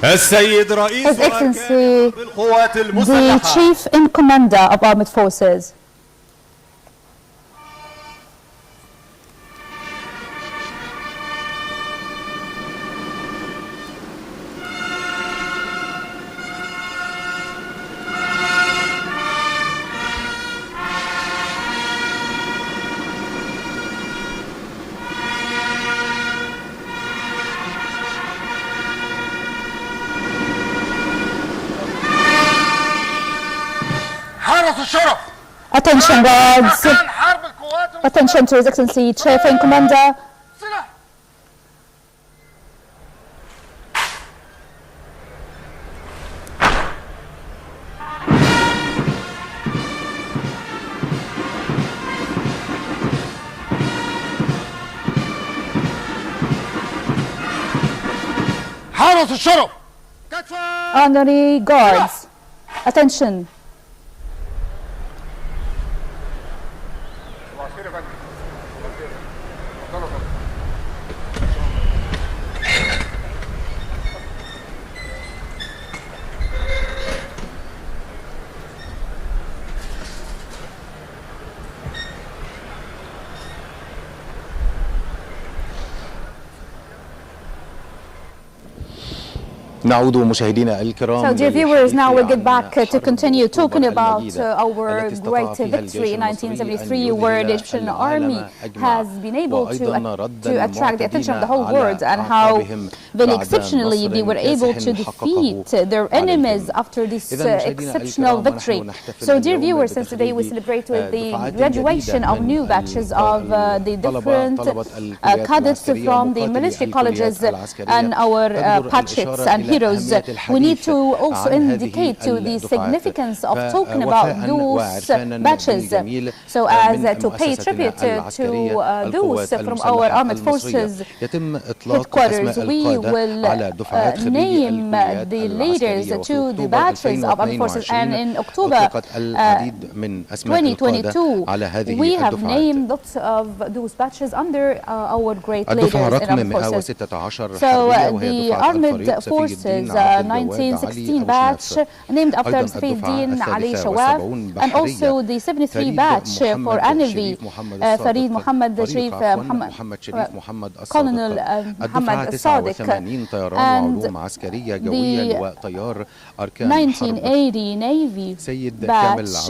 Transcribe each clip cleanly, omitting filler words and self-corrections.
السيد رئيس His Excellency, القوات the المسلحة. Chief in Commander of Armed Forces. Attention guards, attention to His Excellency Chief in Commander. Honorary guards, attention. نعود مشاهدينا الكرام. So dear viewers, now we'll get back to continue talking about our great victory in 1973, where the Egyptian army has been able to attract the attention of the whole world, and how very exceptionally they were able to defeat their enemies after this exceptional victory. So dear viewers, since today we celebrate with the graduation of new batches of the different cadets from the military colleges and our patriots and heroes, we need to also indicate to the significance of talking about those batches, so as to pay tribute to those from our armed forces headquarters. We will name the leaders to the batches of armed forces, and in October 2022 we have named lots of those batches under our great leaders in armed forces. So the armed forces 1916 batch named after Safiuddin Ali Shawaf, and also the 73 batch for Anavi, Farid Muhammad Sharif, Colonel Muhammad Sadiq, and the 1980 Navy batch,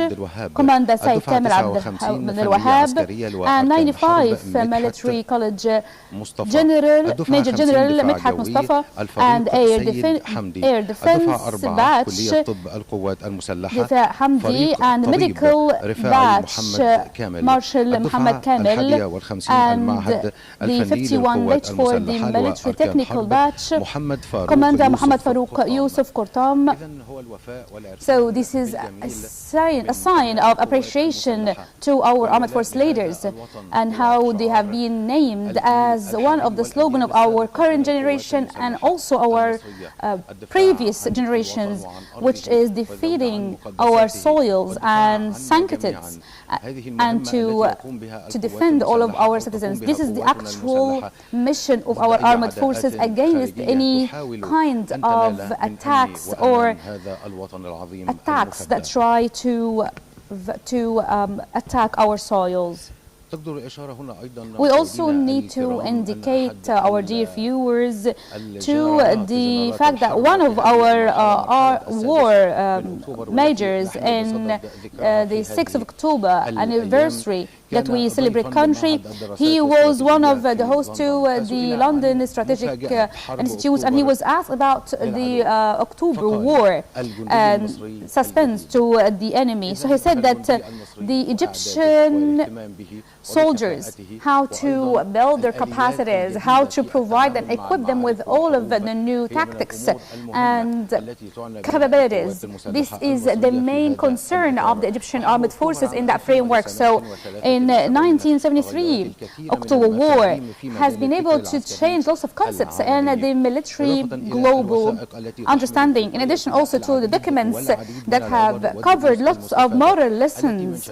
Commander Said Kamel Abdel Wahab, and 95 Military College Major General Midhat Mustafa, and Air Defense batch Difaa Hamdi, and Medical batch Marshal Muhammad Kamel, and the 51 batch for the Military Technical batch Commander Muhammad Farouk Yusuf Kurtam. So this is a sign of appreciation to our armed force leaders, and how they have been named as one of the slogan of our current generation and also our previous generations, which is defending our soils and sanctities, and to defend all of our citizens. This is the actual mission of our armed forces against any kind of attacks or attacks that try to attack our soils. We also need to indicate our dear viewers to the fact that one of our war majors in the 6th of October anniversary that we celebrate country, he was one of the hosts to the London Strategic Institute, and he was asked about the October War and suspense to the enemy. So he said that the Egyptian soldiers, how to build their capacities, how to provide and equip them with all of the new tactics and capabilities. This is the main concern of the Egyptian armed forces in that framework. So in 1973, October War has been able to change lots of concepts and the military global understanding, in addition also to the documents that have covered lots of moral lessons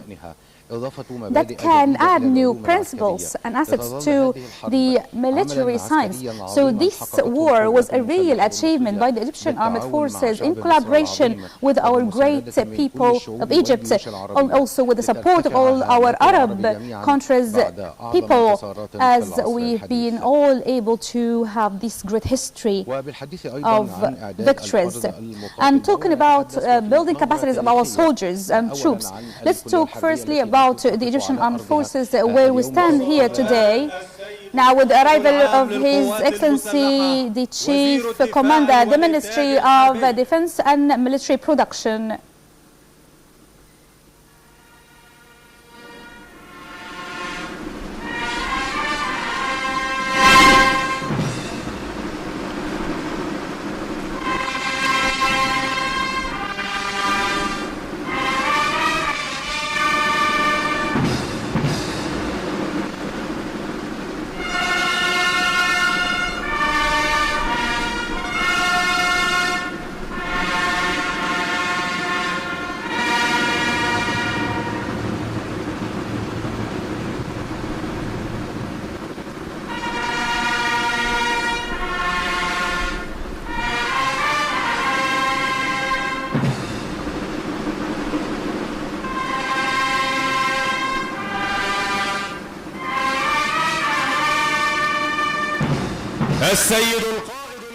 that can add new principles and assets to the military science. So this war was a real achievement by the Egyptian armed forces in collaboration with our great people of Egypt, and also with the support of all our Arab countries' people, as we've been all able to have this great history of victories. And talking about building capacities of our soldiers and troops, let's talk firstly about the Egyptian armed forces, where we stand here today. Now, with the arrival of His Excellency, the Chief Commander, the Ministry of Defense and Military Production.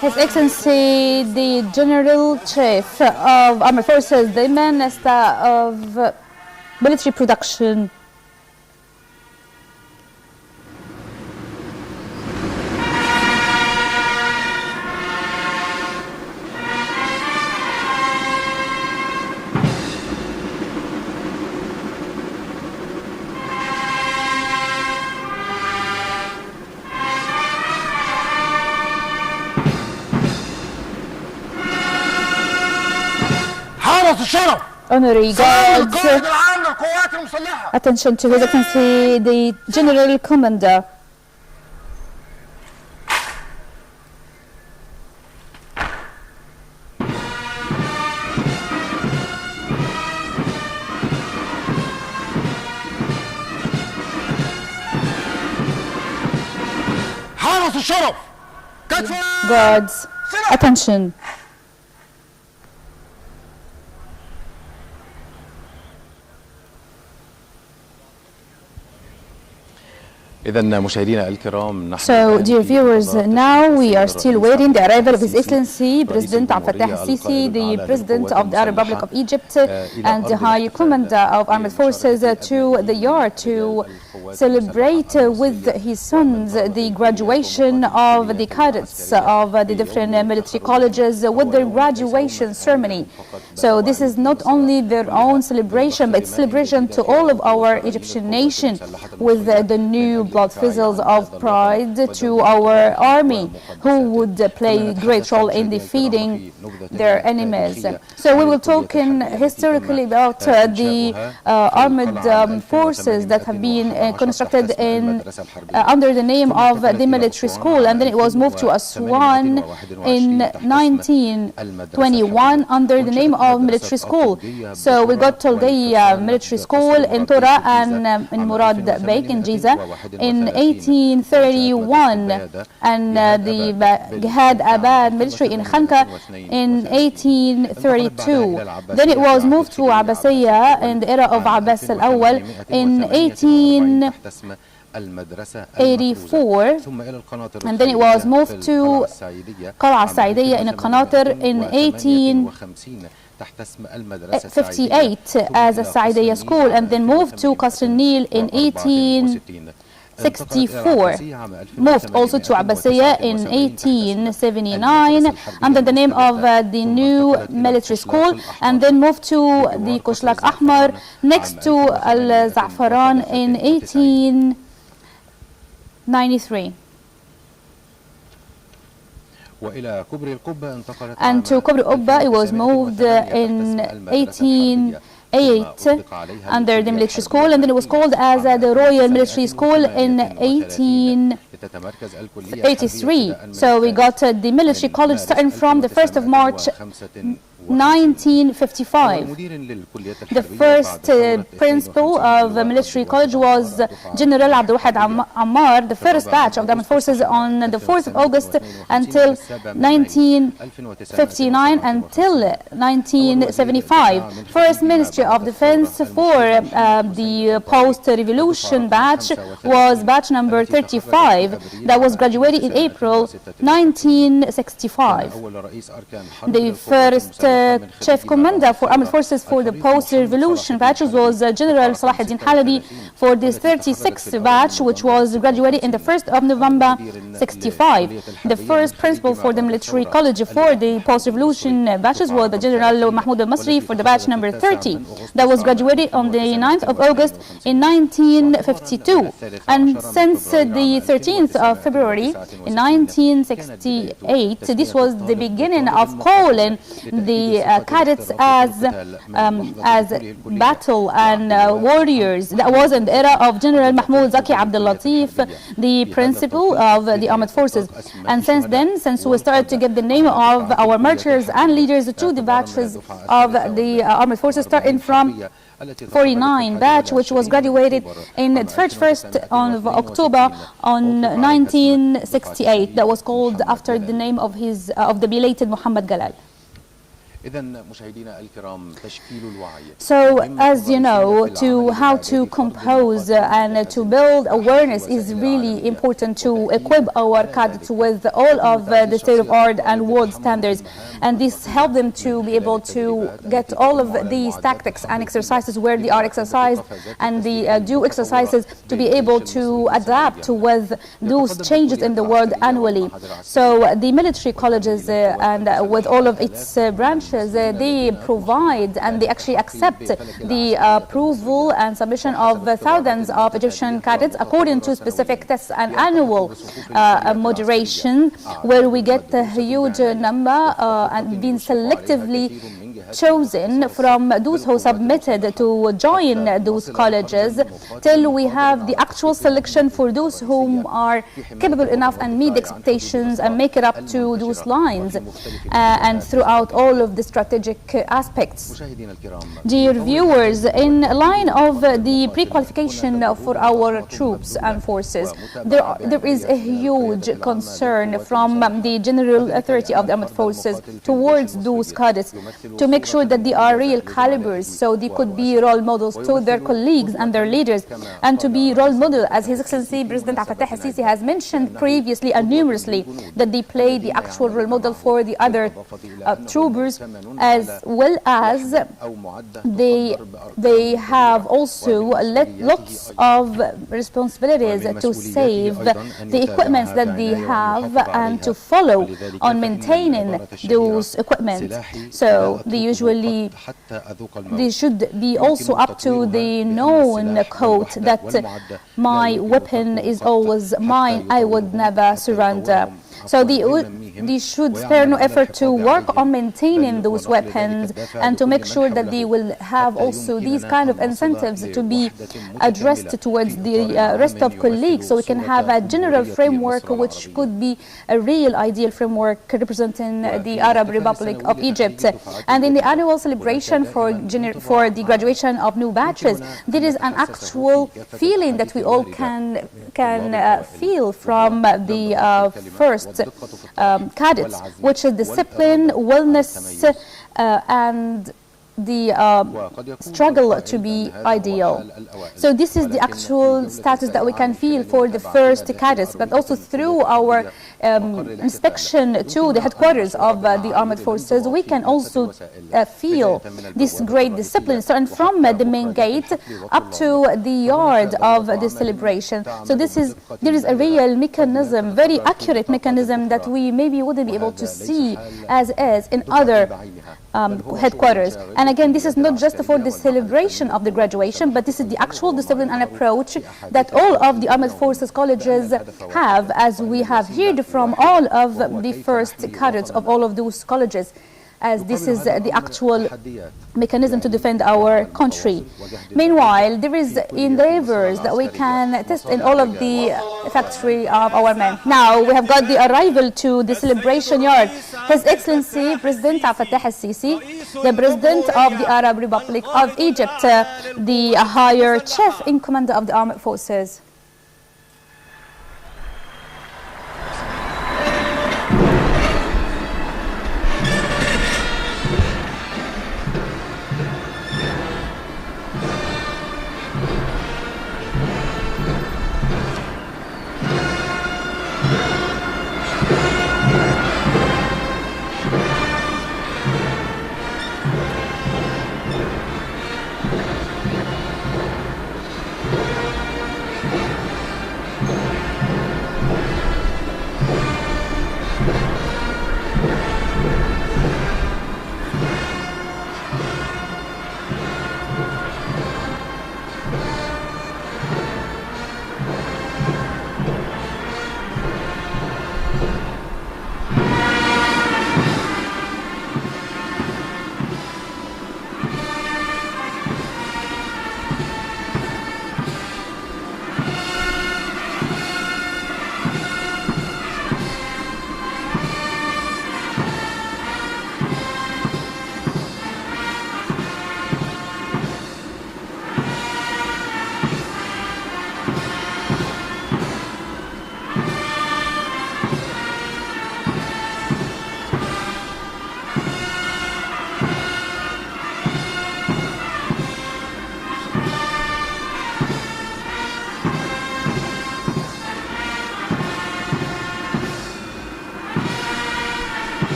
His Excellency, the General Chief of Armed Forces, the Minister of Military Production. Honorary guards, attention to His Excellency, the General Commander. Guards, attention. So, dear viewers, now we are still waiting the arrival of His Excellency President El-Sisi, the President of the Arab Republic of Egypt, and the High Commander of Armed Forces to the yard to celebrate with his sons the graduation of the cadets of the different military colleges with their graduation ceremony. So this is not only their own celebration, but it's celebration to all of our Egyptian nation with the new blood vessels of pride to our army, who would play a great role in defeating their enemies. So we will talk historically about the armed forces that have been constructed under the name of the military school, and then it was moved to Aswan in 1921 under the name of military school. So we got Tolgay military school in Tura and in Murad Bek in Giza in 1831, and the Jihad Abad military in Khanka in 1832. Then it was moved to Abbasiyya in the era of Abbas al-Awwal in 1884, and then it was moved to Qal'a Saidiyya in Qanatir in 1858 as a Saidiyya school, and then moved to Qasr al-Nil in 1864, moved also to Abbasiyya in 1879 under the name of the new military school, and then moved to the Kushlak Ahmar next to Al-Za'faran in 1893. And to Kubri Ubba it was moved in 1808 under the military school, and then it was called as the Royal Military School in 1883. So we got the military college starting from the 1st of March 1955. The first principal of military college was General Abdul Wahid Ammar, the first batch of the armed forces on the 4th of August until 1959 until 1975. First Ministry of Defense for the post-revolution batch was batch number 35 that was graduated in April 1965. The first chief commander for armed forces for the post-revolution batches was General Salahuddin Halabi for this 36th batch, which was graduated in the 1st of November 65. The first principal for the military college for the post-revolution batches was the General Mahmoud al-Masri for the batch number 30 that was graduated on the 9th of August in 1952. And since the 13th of February in 1968, this was the beginning of calling the cadets as battle and warriors. That was in the era of General Mahmoud Zaki Abdul Latif, the principal of the armed forces. And since then, since we started to get the name of our martyrs and leaders to the batches of the armed forces, starting from 49 batch, which was graduated in the 31st of October on 1968. That was called after the name of the belated Muhammad Galal. So, as you know, how to compose and to build awareness is really important to equip our cadets with all of the state-of-art and world standards. And this helps them to be able to get all of these tactics and exercises where they are exercised, and they do exercises to be able to adapt with those changes in the world annually. So the military colleges and with all of its branches, they provide and they actually accept the approval and submission of thousands of Egyptian cadets according to specific tests and annual moderation, where we get a huge number and being selectively chosen from those who submitted to join those colleges till we have the actual selection for those whom are capable enough and meet the expectations and make it up to those lines and throughout all of the strategic aspects. Dear viewers, in line of the pre-qualification for our troops and forces, there is a huge concern from the general authority of the armed forces towards those cadets to make sure that they are real calibers, so they could be role models to their colleagues and their leaders, and to be role model, as His Excellency President El-Sisi has mentioned previously and numerously, that they play the actual role model for the other troopers, as well as they have also lots of responsibilities to save the equipments that they have and to follow on maintaining those equipment. So they should be also up to the known quote that my weapon is always mine, I would never surrender. So they should spare no effort to work on maintaining those weapons and to make sure that they will have also these kind of incentives to be addressed towards the rest of colleagues, so we can have a general framework which could be a real ideal framework representing the Arab Republic of Egypt. And in the annual celebration for the graduation of new batches, there is an actual feeling that we all can feel from the first cadets, which is discipline, wellness, and the struggle to be ideal. So this is the actual status that we can feel for the first cadets, but also through our inspection to the headquarters of the armed forces, we can also feel this great discipline, starting from the main gate up to the yard of the celebration. So there is a real mechanism, very accurate mechanism, that we maybe wouldn't be able to see as is in other headquarters. And again, this is not just for the celebration of the graduation, but this is the actual discipline and approach that all of the armed forces colleges have, as we have heard from all of the first cadets of all of those colleges. as this is the actual mechanism to defend our country. Meanwhile, there is endeavors that we can test in all of the factory of our men. Now we have got the arrival to the celebration yard. His Excellency President el-Sisi, the President of the Arab Republic of Egypt, the higher chief in command of the armed forces.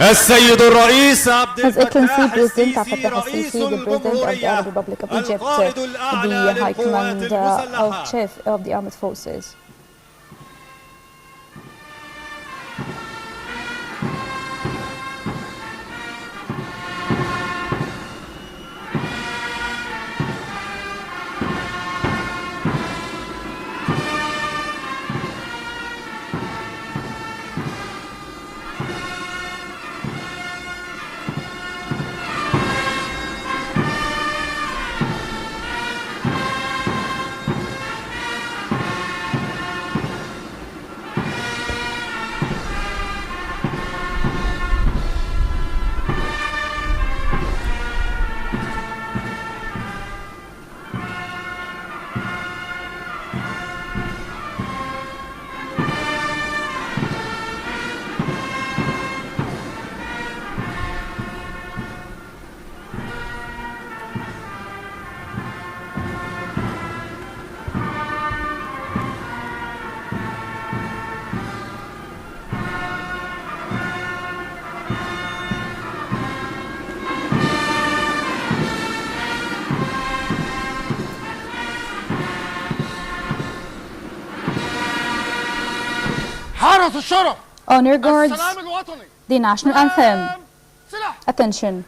السيد الرئيس His Excellency President el-Sisi, the President of the Arab Republic of Egypt, the High Command of Chief of the Armed Forces. Honor guards the national anthem. Attention.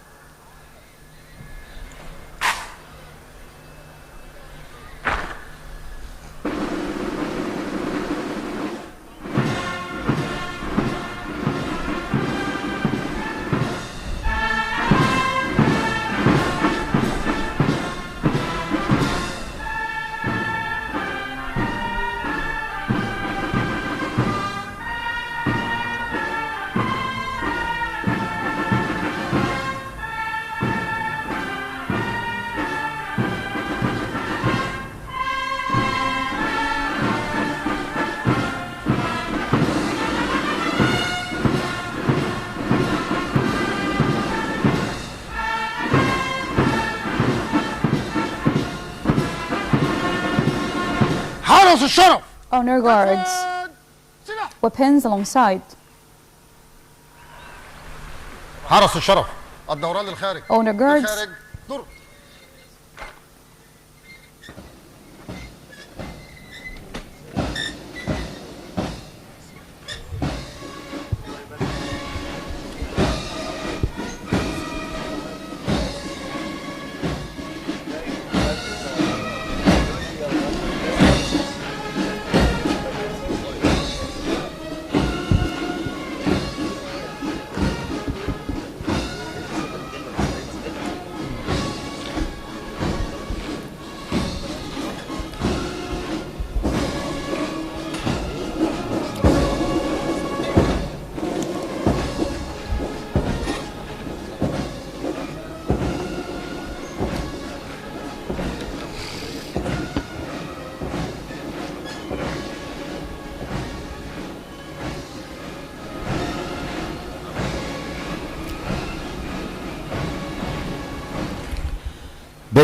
Honor guards, weapons alongside. حرس الشرف الدوران للخارج. Honor guards,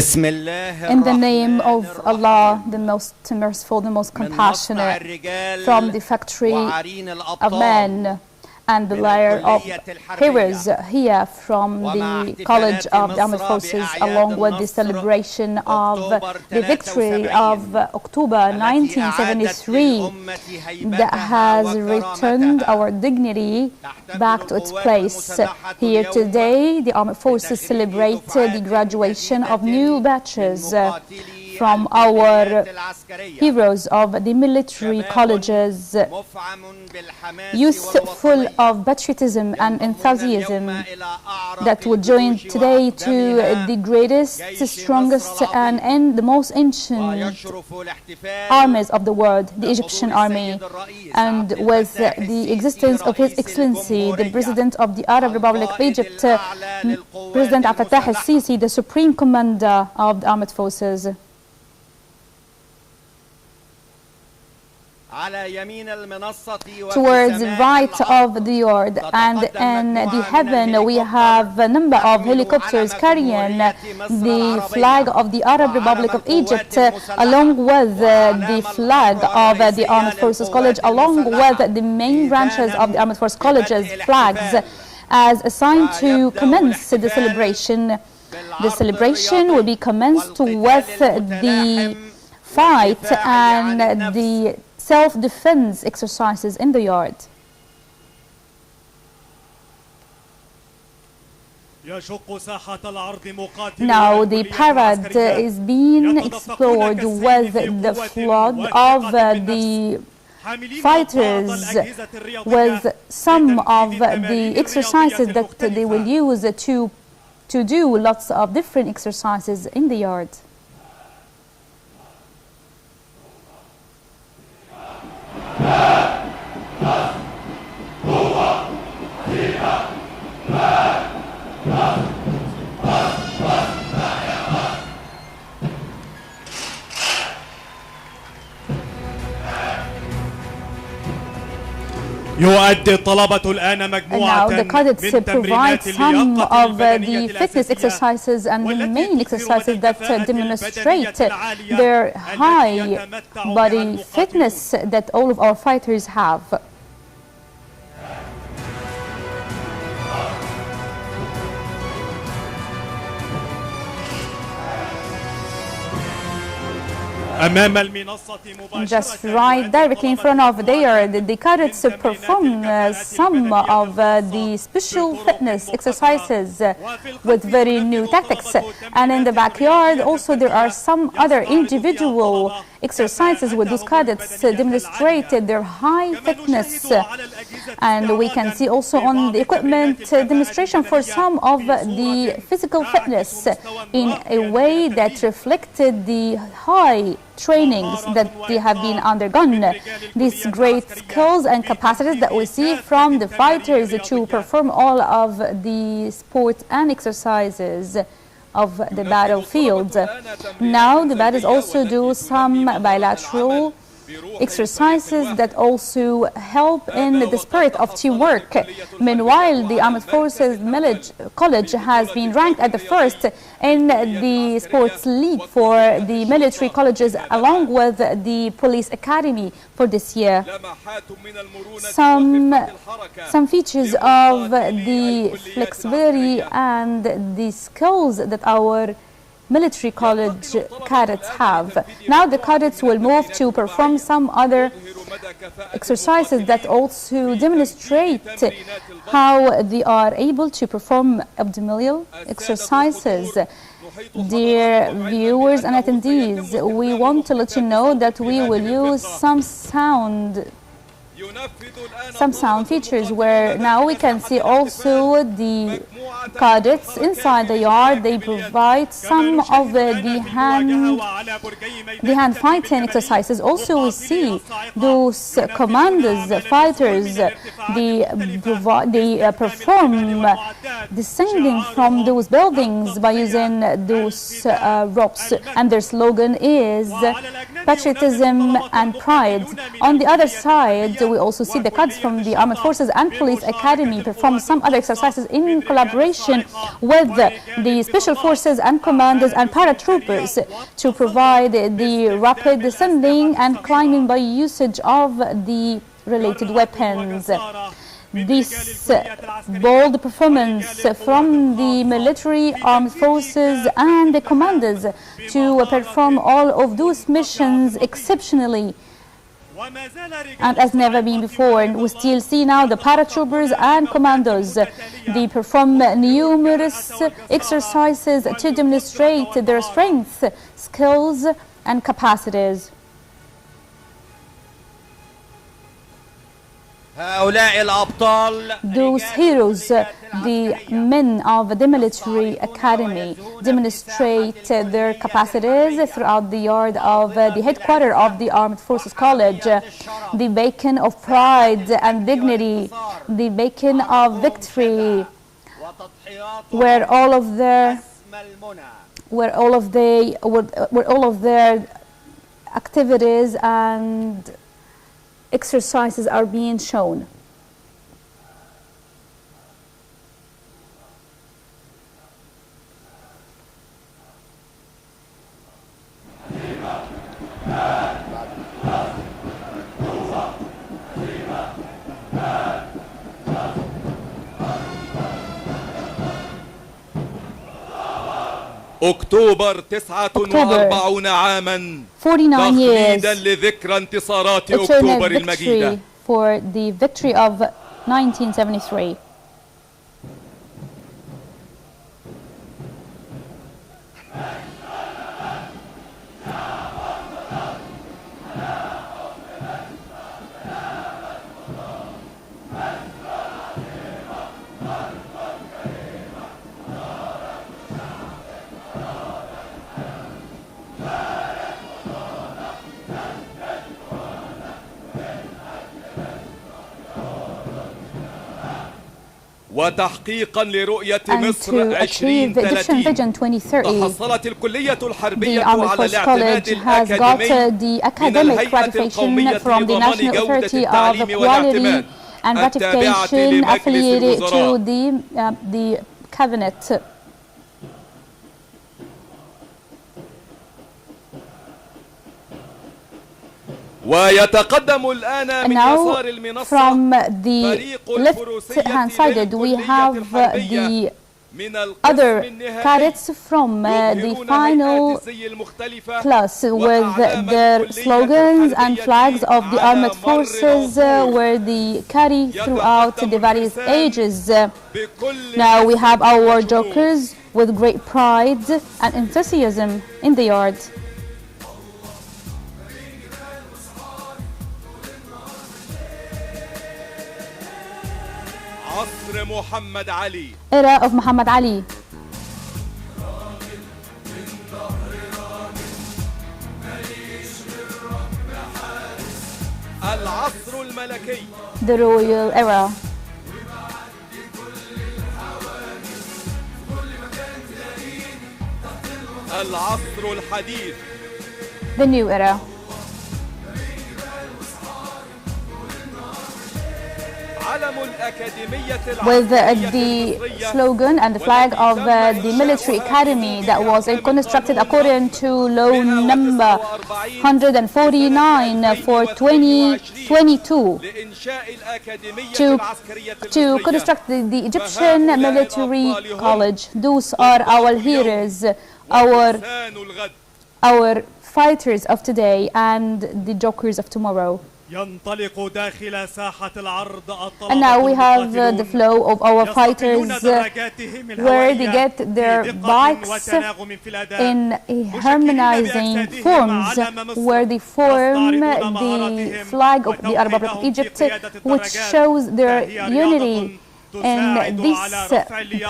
بسم الله In the name of Allah, the most merciful, the most compassionate, from the factory of men and the layer of heroes here from the College of the Armed Forces, along with the celebration of the victory of October 1973 that has returned our dignity back to its place. Here today, the Armed Forces celebrate the graduation of new batches from our heroes of the military colleges, youth full of patriotism and enthusiasm that would join today to the greatest, strongest and the most ancient armies of the world, the Egyptian army, and with the existence of His Excellency, the President of the Arab Republic of Egypt, President El-Sisi, the Supreme Commander of the Armed Forces. Towards the right of the yard and in the heaven we have a number of helicopters carrying the flag of the Arab Republic of Egypt, along with the flag of the Armed Forces College, along with the main branches of the Armed Forces College's flags, as a sign to commence the celebration. The celebration will be commenced with the fight and the self-defense exercises in the yard. Now the parade is being explored with the flood of the fighters, with some of the exercises that they will use to do lots of different exercises in the yard. يؤدي الطلبة الآن مجموعة Now the cadets provide some of the fitness exercises and the main exercises that demonstrate their high body fitness that all of our fighters have. Just right directly in front of there, the cadets perform some of the special fitness exercises with very new tactics. And in the backyard also there are some other individual exercises where those cadets demonstrated their high fitness. And we can see also on the equipment demonstration for some of the physical fitness in a way that reflected the high trainings that they have been undergone. These great skills and capacities that we see from the fighters to perform all of the sports and exercises of the battlefield. Now the battles also do some bilateral exercises that also help in the spirit of teamwork. Meanwhile, the Armed Forces College has been ranked at the first in the sports league for the military colleges, along with the police academy for this year. Some features of the flexibility and the skills that our military college cadets have. Now the cadets will move to perform some other exercises that also demonstrate how they are able to perform abdominal exercises. Dear viewers and attendees, we want to let you know that we will use some sound features where now we can see also the cadets inside the yard. They provide some of the hand fighting exercises. Also we see those commanders, fighters, they perform descending from those buildings by using those ropes, and their slogan is patriotism and pride. On the other side we also see the cadets from the Armed Forces and Police Academy perform some other exercises in collaboration with the Special Forces and Commanders and paratroopers to provide the rapid descending and climbing by usage of the related weapons. This bold performance from the military, armed forces and the commanders to perform all of those missions exceptionally and as never been before. And we still see now the paratroopers and commandos. They perform numerous exercises to demonstrate their strength, skills and capacities. Those heroes, the men of the military academy, demonstrate their capacities throughout the yard of the headquarters of the Armed Forces College, the beacon of pride and dignity, the beacon of victory, where all of their activities and exercises are being shown. أكتوبر 49 عاما 49 years تخليدا لذكرى انتصارات أكتوبر المجيدة. For the victory of 1973. وتحقيقا لرؤية مصر 2030 تحصلت الكلية الحربية على الاعتماد الأكاديمي من الهيئة القومية لضمان جودة التعليم والاعتماد التابعة لمجلس الوزراء. ويتقدم الآن من يسار المنصة فريق left-hand side we have the other cadets from the final class with their slogans and flags of the armed forces where they carry throughout the various ages. Now we have our jokers with great pride and enthusiasm in the yard. عصر محمد علي. Era of Muhammad Ali. العصر الملكي. The royal era. العصر الحديث. The new era. With the slogan and the flag of the military academy that was constructed according to law number 149 for 2022 to construct the Egyptian military college. Those are our heroes, our fighters of today and the jokers of tomorrow. And now we have the flow of our fighters where they get their bikes in harmonizing forms, where they form the flag of the Arab Republic of Egypt, which shows their unity in this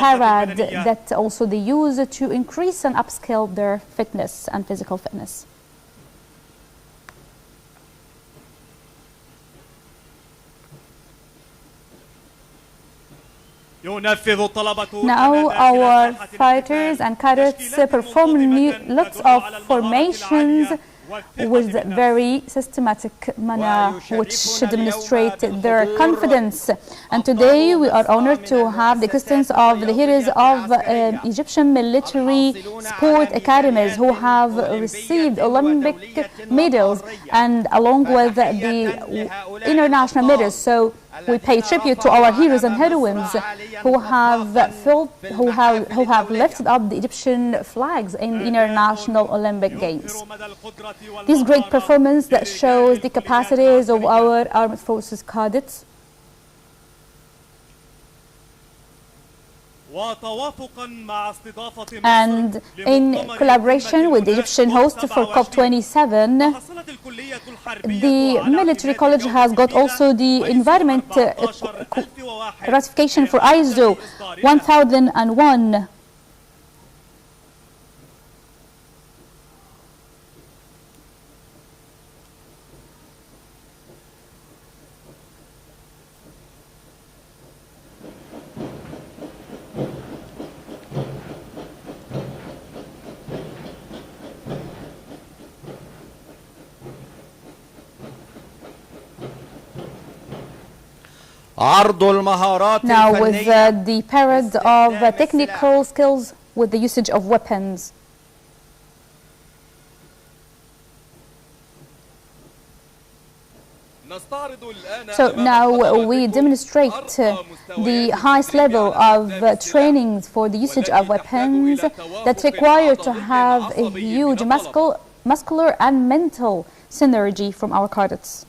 parade that also they use to increase and upscale their fitness and physical fitness. Now our fighters and cadets perform lots of formations with very systematic manner, which demonstrate their confidence. And today we are honored to have the existence of the heroes of Egyptian military sport academies who have received Olympic medals and along with the international medals. So we pay tribute to our heroes and heroines who have lifted up the Egyptian flags in the International Olympic Games. This great performance that shows the capacities of our armed forces cadets. And in collaboration with the Egyptian host for COP27, the military college has got also the environment ratification for ISO 1001. Now with the parade of technical skills with the usage of weapons. So now we demonstrate the highest level of training for the usage of weapons that require to have a huge muscular and mental synergy from our cadets.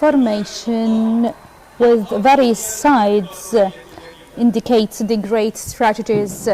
formation with various sides indicates the great strategies.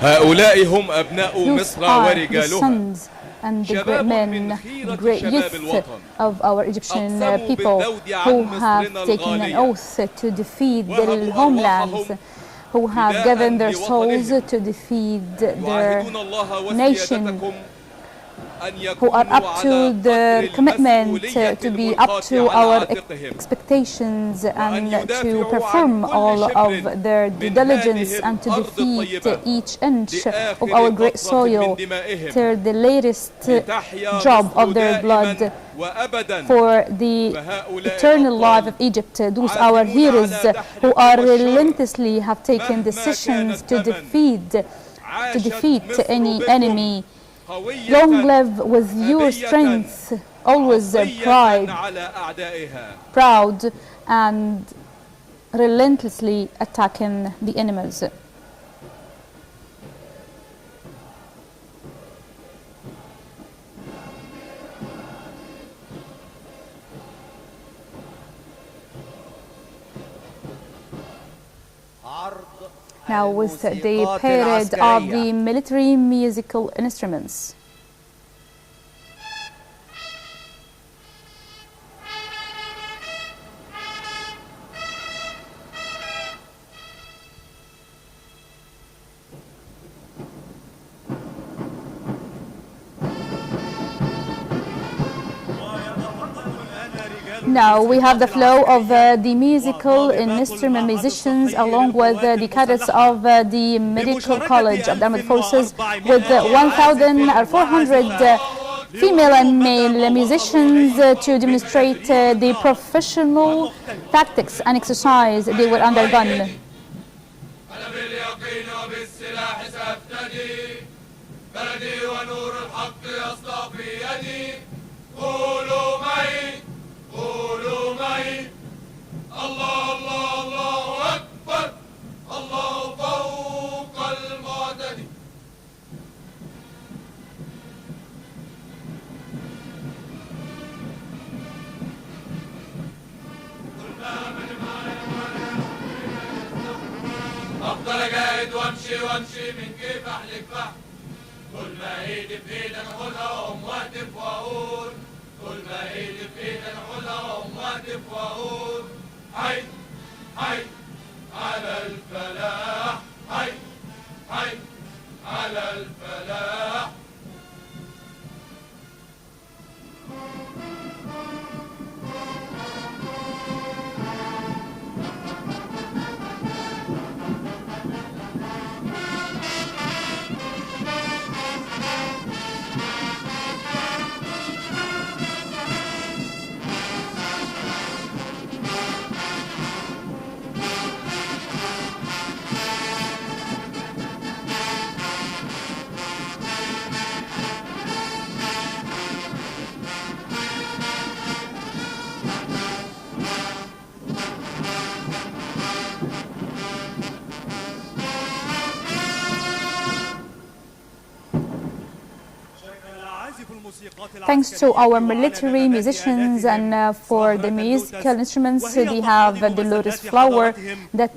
هؤلاء هم أبناء مصر ورجالها and the great men, great youth of our Egyptian people who have taken an oath to defeat their homelands, who have given their souls to defeat their nation, who are up to their commitment to be up to our expectations and to perform all of their due diligence and to defeat each inch of our great soil till the latest drop of their blood for the eternal life of Egypt. Those our heroes who are relentlessly have taken decisions to defeat any enemy. Long live with your strength, always proud and relentlessly attacking the enemies. Now with the parade of the military musical instruments. Now we have the flow of the musical instrument musicians along with the cadets of the Medical College of the Armed Forces with 1,400 female and male musicians to demonstrate the professional tactics and exercise they were undergone. قولوا معي الله الله الله أكبر الله فوق المعتدي أفضل أجاهد وأمشي من كفاح لكفاح كل ما إيدي في إيدك أخدها وأقوم وأهتف وأقول كل ما ايدي في ايدي ناخدها واقوم واقف واقول حي حي على الفلاح حي حي على الفلاح. Thanks to our military musicians and for the musical instruments, they have the lotus flower that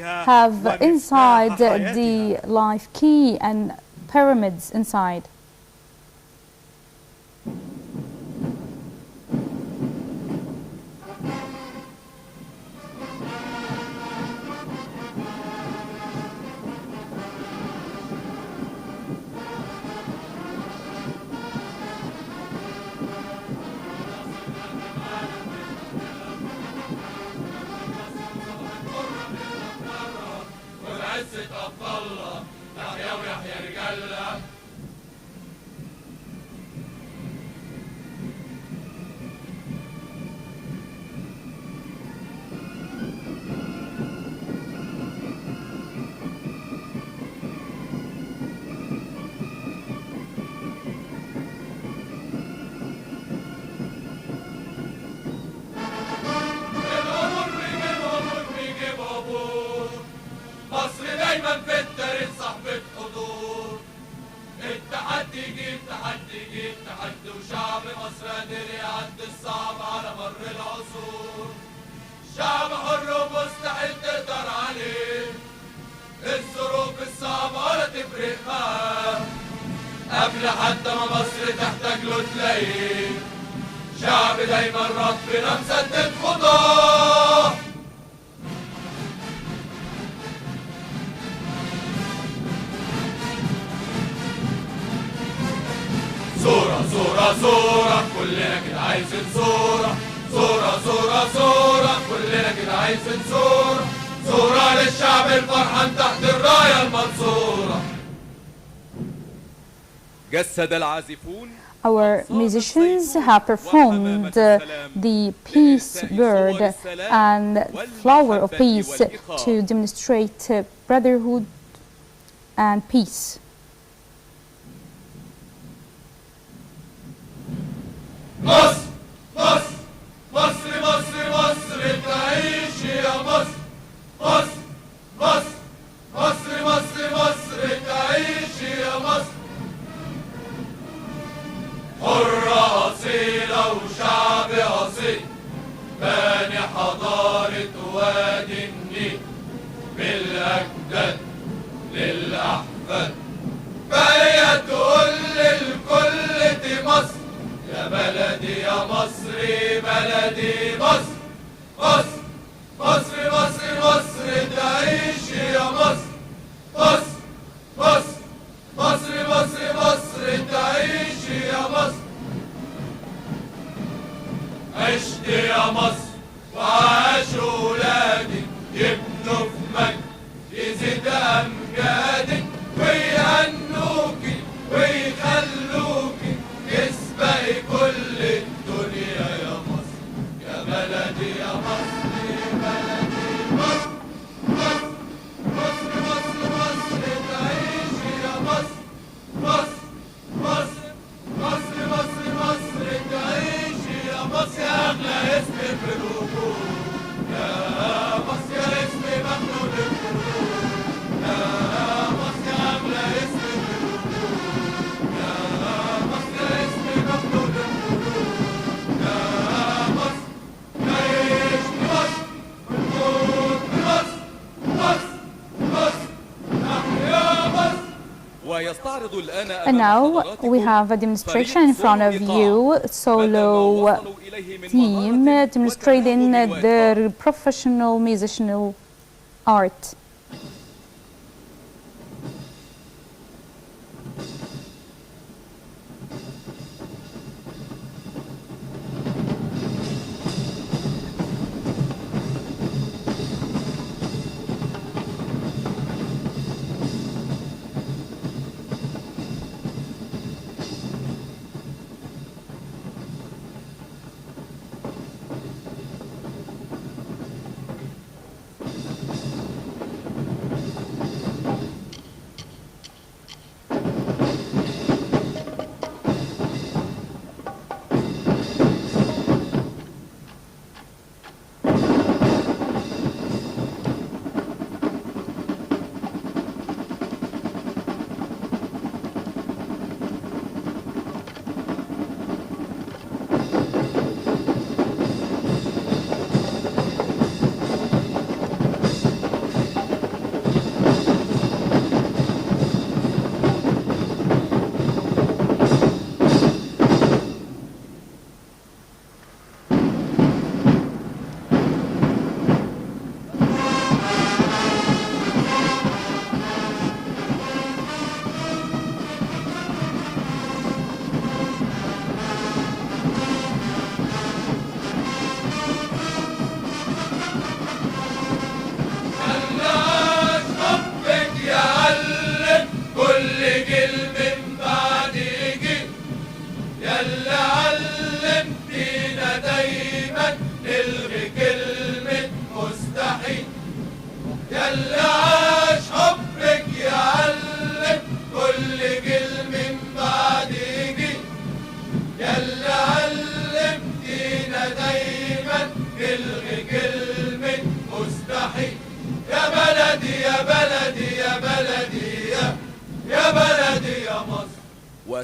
have inside the life key and pyramids inside. قبل حتى ما مصر تحتاج له تلاقيه شعب دايما ربنا مسدد خطاه. صورة صورة صورة كلنا كده عايزين صورة، صورة صورة صورة كلنا كده عايزين صورة، صورة للشعب الفرحان تحت الراية المنصورة. جسد العازفون. Our musicians have performed the peace bird and flower of peace to demonstrate brotherhood and peace. مصر مصر مصر مصر مصر تعيش يا مصر، مصر مصر مصر مصر مصر تعيش يا مصر، حرة أصيلة وشعب أصيل باني حضارة وادي النيل بالأجداد للأحفاد. فهي تقول للكل دي مصر يا بلدي يا مصري بلدي مصر، مصر مصر مصر مصر تعيش يا مصر، مصر مصر مصر مصر مصر تعيش يا مصر. عشت يا مصر وعاش ولادك يبنوا في مجد يزيد أمجادك ويهنوكي ويخلوكي تسبقي كل الدنيا يا مصر، يا بلدي يا مصر بلدي مصر، مصر مصر مصر مصر تعيش يا مصر، مصر مصر مصر مصر مصر تعيش يا مصر. يا أغلى اسم في الوجود يا مصر، يا اسم ممنون الخلود يا مصر، يا أغلى اسم في الوجود يا مصر، يا اسم ممنون الخلود يا مصر. نعيش بمصر ونموت بمصر، مصر مصر نحيا مصر. ويستعرض الآن And now we have a demonstration in front of you, solo team demonstrating their professional musicianal art.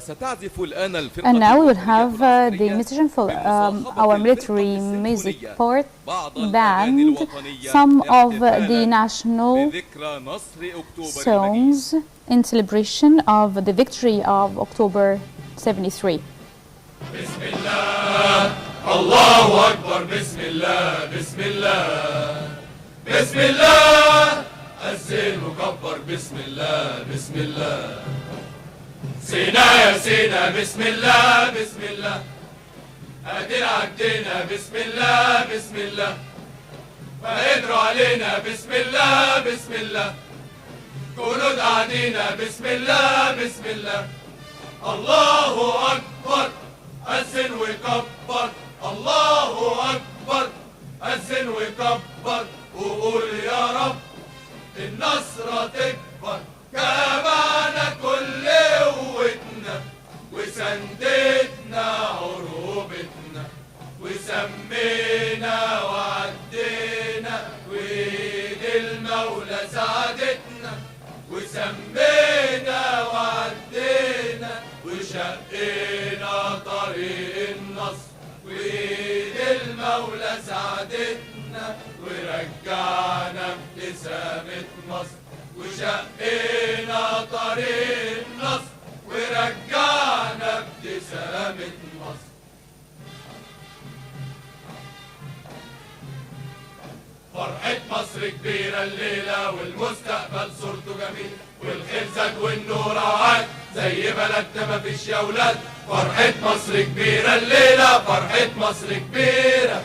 And now we will have the musician for our military music part band, some of the national songs in celebration of the victory of October 73. Bismillah, Allahu Akbar, Bismillah, Bismillah, Bismillah, الزين مكبر بسم الله بسم الله سينا يا سينا بسم الله بسم الله قادر عدينا بسم الله بسم الله فقدروا علينا بسم الله بسم الله جنود قاعدينا بسم الله بسم الله الله أكبر أذن وكبر الله أكبر أذن وكبر وقول يا رب النصر تكبر جمعنا كل قوتنا وسندتنا عروبتنا وسمينا وعدينا وإيد المولى ساعدتنا وسمينا وعدينا وشقينا طريق النصر وإيد المولى ساعدتنا ورجعنا ابتسامة مصر وشقينا طريق النصر ورجعنا ابتسامة مصر. فرحة مصر كبيرة الليلة والمستقبل صورته جميل والخير زاد والنور عاد زي بلدنا مفيش يا ولاد. فرحة مصر كبيرة الليلة فرحة مصر كبيرة.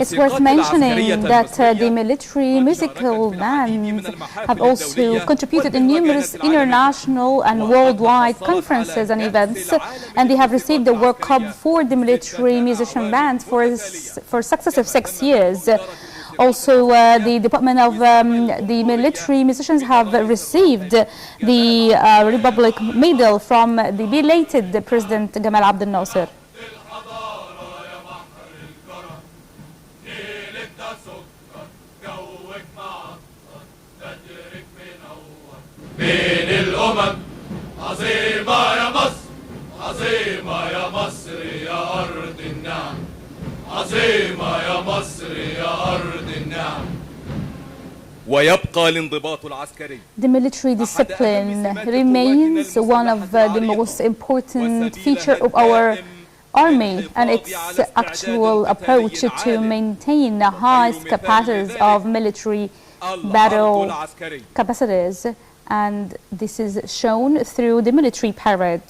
It's worth mentioning that the military musical bands have also contributed in numerous international and worldwide conferences and events, and they have received the World Cup for the military musician bands for successive 6 years. Also, the Department of the Military Musicians have received the Republic Medal from the belated President Gamal Abdel Nasser. بين الأمم عظيمة يا مصر عظيمة يا مصر يا أرض النعم عظيمة يا مصر يا أرض النعم. ويبقى الانضباط العسكري. The military discipline remains one of the most important features of our army and its actual approach to maintain the highest capacities of military battle capacities, and this is shown through the military parade.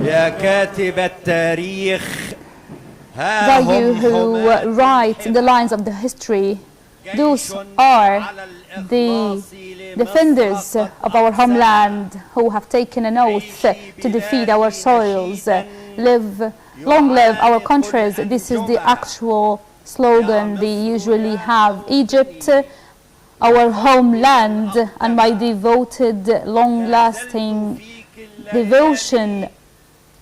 يا كاتب التاريخ By you who write the lines of the history, those are the defenders of our homeland who have taken an oath to defend our soils. Long live our countries. This is the actual slogan they usually have. Egypt, our homeland, and my devoted, long-lasting devotion,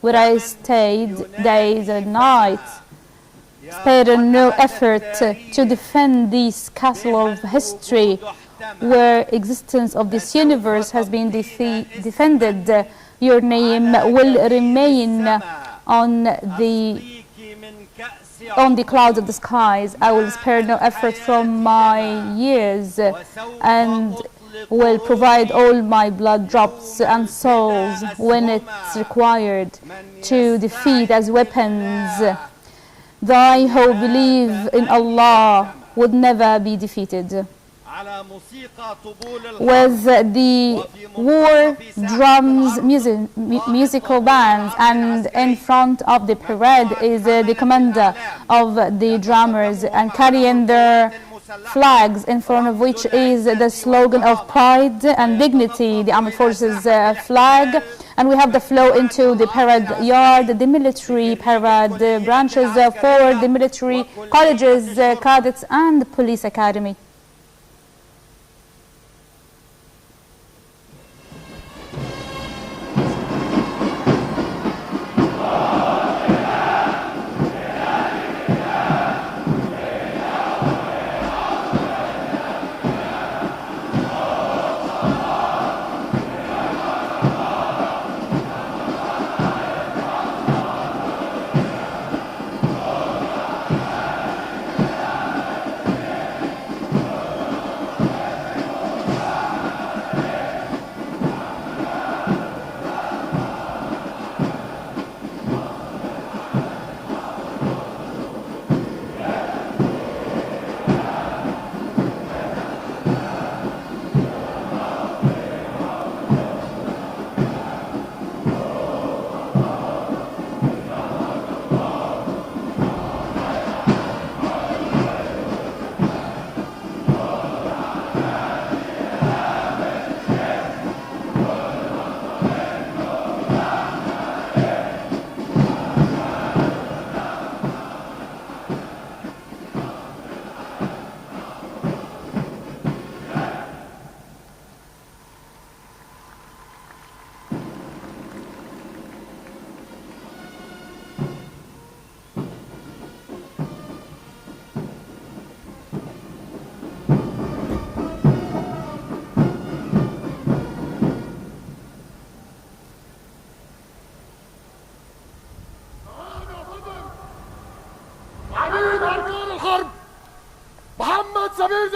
where I stayed days and nights, spared no effort to defend this castle of history where existence of this universe has been defended, your name will remain on the clouds of the skies. I will spare no effort from my years and will provide all my blood drops and souls when it's required to defeat as weapons. Thy who believe in Allah would never be defeated. With the war drums, musical bands, and in front of the parade is the commander of the drummers, and carrying their flags, in front of which is the slogan of pride and dignity, the armed forces flag. And we have the flow into the parade yard, the military parade branches for the military colleges, cadets, and the police academy.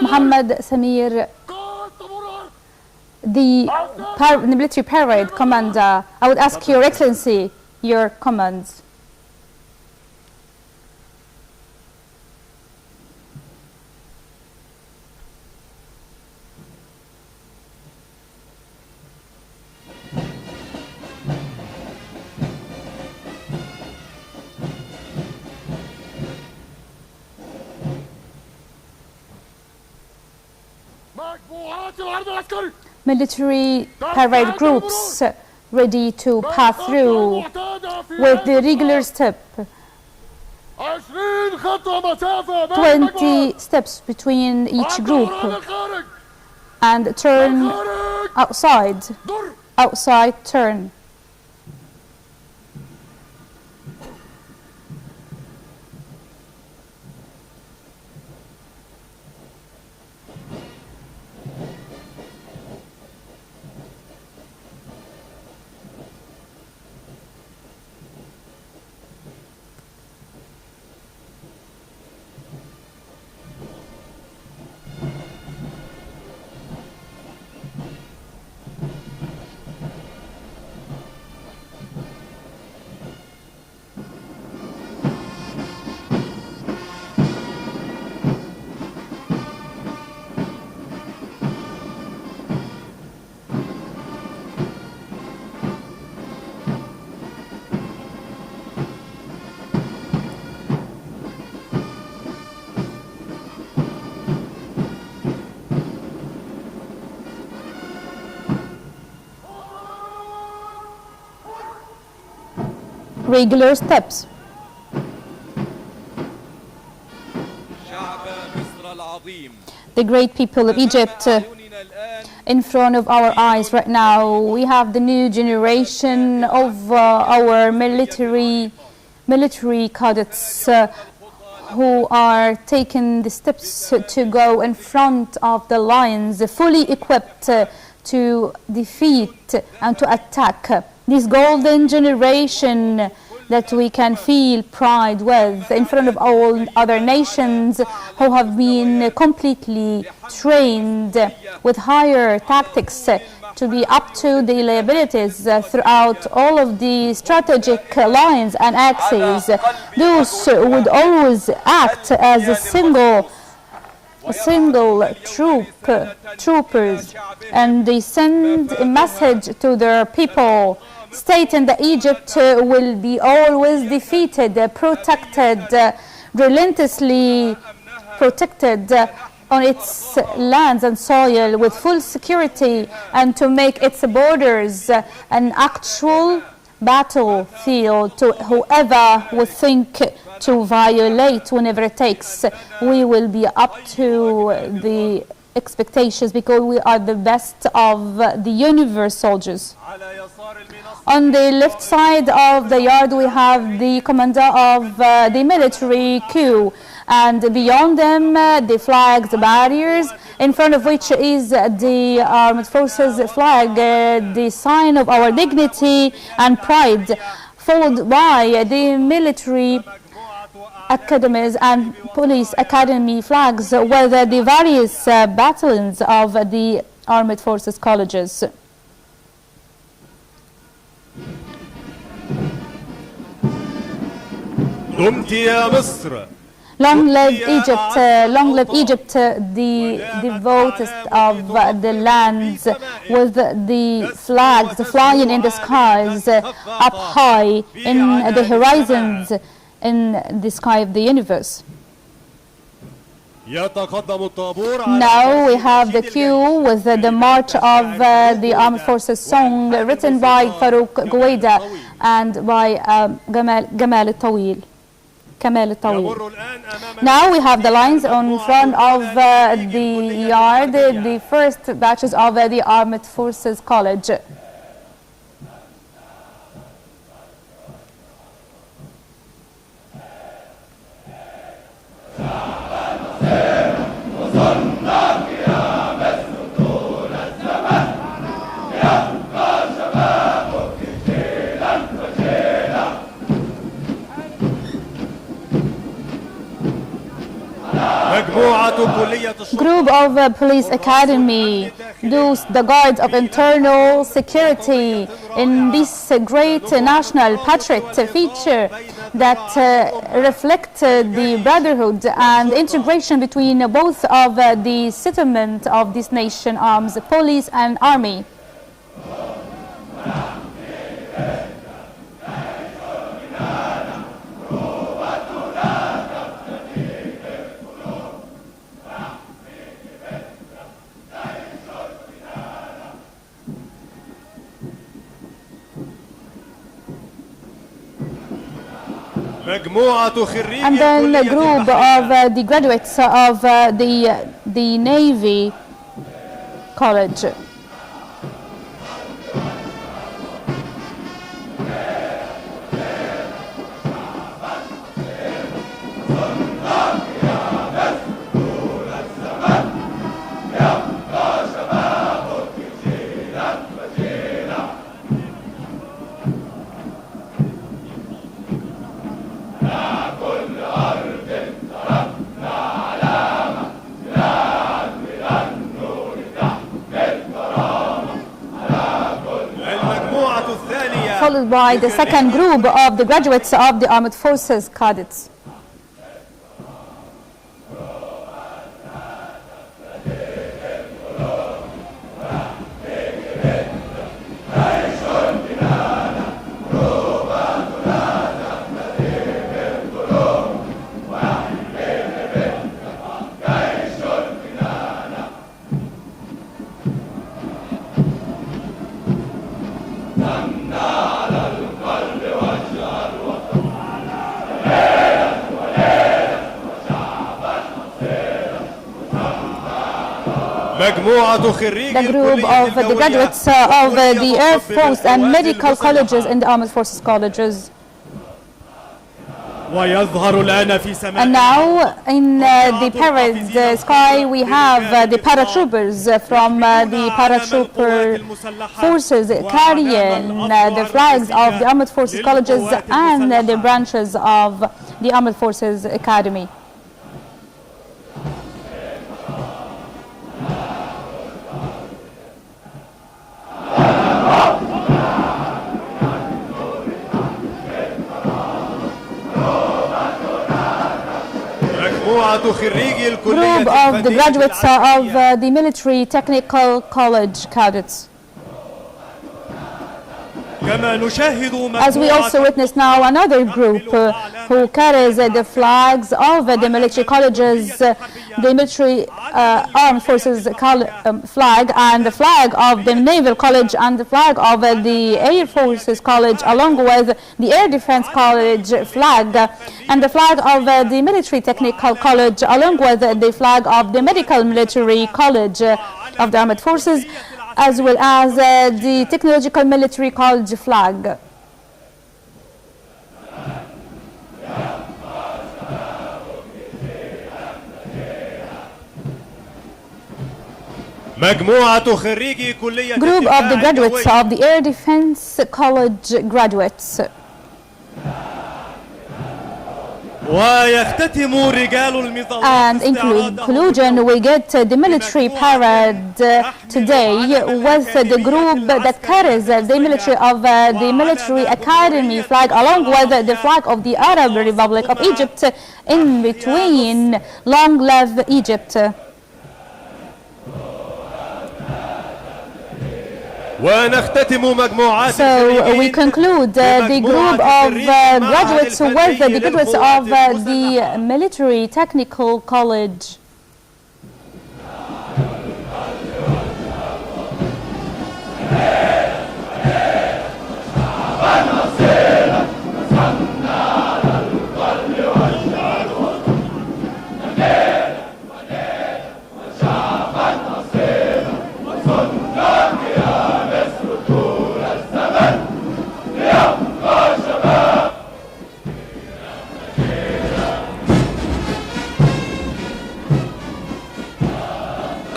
Muhammad Samir, the military parade commander, I would ask Your Excellency your commands. Military parade groups ready to pass through with the regular step. 20 steps between each group and turn outside, turn. Regular steps. The great people of Egypt, in front of our eyes right now, we have the new generation of our military cadets who are taking the steps to go in front of the lions, fully equipped to defeat and to attack this golden generation that we can feel pride with in front of all other nations who have been completely trained with higher tactics to be up to the liabilities throughout all of the strategic lines and axes. Those would always act as a single troopers, and they send a message to their people stating that Egypt will be always defeated, protected, relentlessly protected on its lands and soil with full security, and to make its borders an actual battlefield to whoever would think to violate whenever it takes. We will be up to the expectations because we are the best of the universe soldiers. On the left side of the yard we have the commander of the military coup, and beyond them the flags, the barriers, in front of which is the armed forces flag, the sign of our dignity and pride, followed by the military academies and police academy flags with the various battalions of the armed forces colleges. Long live Egypt, long live Egypt, the devotest of the lands, with the flags flying in the skies, up high in the horizons, in the sky of the universe. Now we have the cue with the march of the Armed Forces song written by Farouk Goueda and by Kamal al-Tawil. Now we have the lines in front of the yard, the first batches of the Armed Forces College. Group of police academy, those the guards of internal security in this great national patriot feature that reflect the brotherhood and integration between both of the settlement of this nation arms, police and army. And then a group of the graduates of the Navy College. Followed by the second group of the graduates of the Armed Forces cadets. The group of the graduates of the Air Force and medical colleges in the Armed Forces colleges. ويظهر الآن في سماء. And now in the parade sky we have the paratroopers from the paratrooper forces carrying the flags of the armed forces colleges and the branches of the armed forces academy. Group of the graduates of the military technical college cadets. As we also witness now another group who carries the flags of the military colleges, the military armed forces flag, and the flag of the naval college, and the flag of the air forces college, along with the air defense college flag, and the flag of the military technical college, along with the flag of the medical military college of the armed forces, as well as the technological military college flag. Group of the graduates of the Air Defense College graduates. And in conclusion, we get the military parade today with the group that carries the military of the military academy flag, along with the flag of the Arab Republic of Egypt in between. Long live Egypt. So we conclude the group of graduates with the graduates of the military technical college.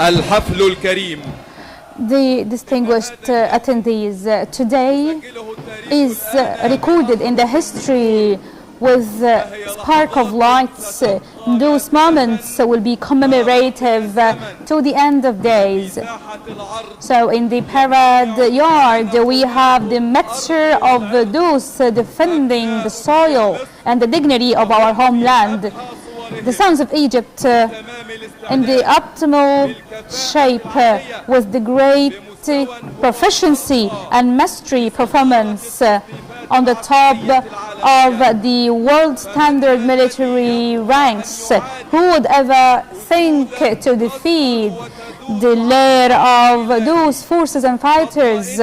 الحفل الكريم. The distinguished attendees, today is recorded in the history with spark of lights. Those moments will be commemorative to the end of days. So in the parade yard we have the mixture of those defending the soil and the dignity of our homeland, the sons of Egypt, in the optimal shape with the great proficiency and mastery performance on the top of the world standard military ranks. Who would ever think to defeat the lair of those forces and fighters?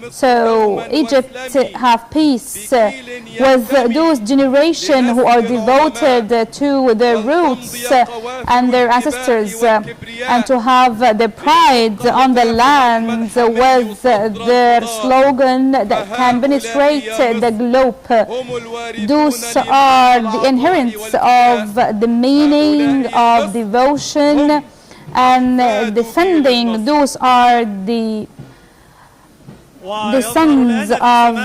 So Egypt have peace with those generations who are devoted to their roots and their ancestors, and to have the pride on the land with their slogan that can penetrate the globe. Those are the inherents of the meaning of devotion and defending. Those are the sons of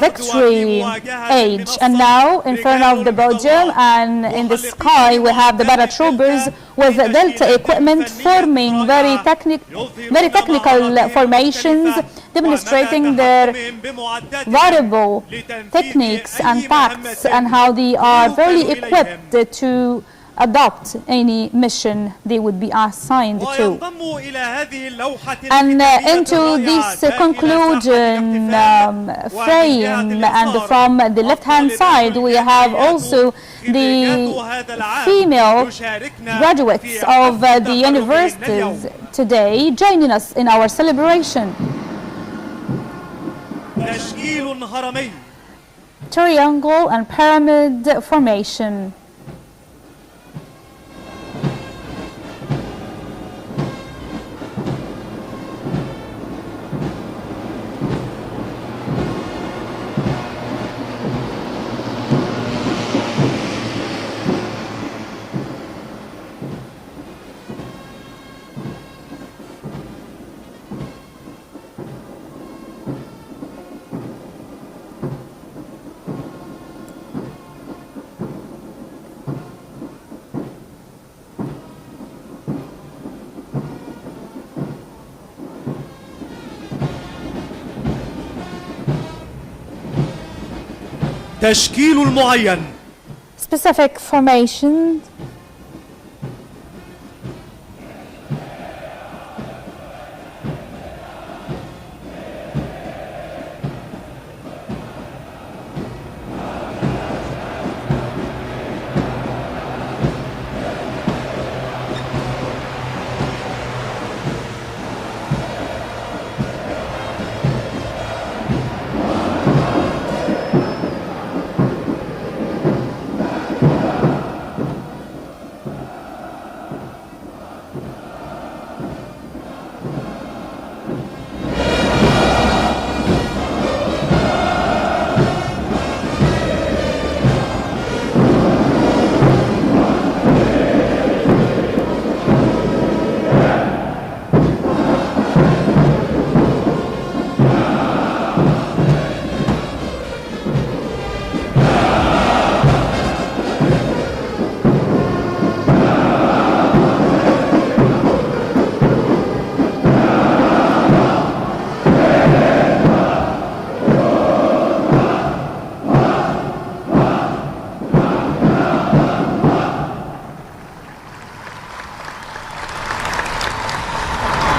victory age. And now in front of the podium and in the sky we have the paratroopers with Delta equipment forming very technical formations, demonstrating their variable techniques and tactics and how they are very equipped to adopt any mission they would be assigned to. And into this conclusion frame, and from the left-hand side we have also the female graduates of the universities today joining us in our celebration. Triangle and pyramid formation. التشكيل المعين. Specific formation.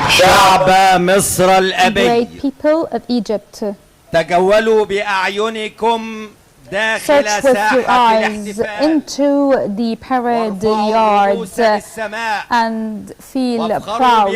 شعب مصر الأبي، Great people of Egypt. تجولوا بأعينكم داخل Search with your ساحة eyes الاحتفال into the parade yards and feel proud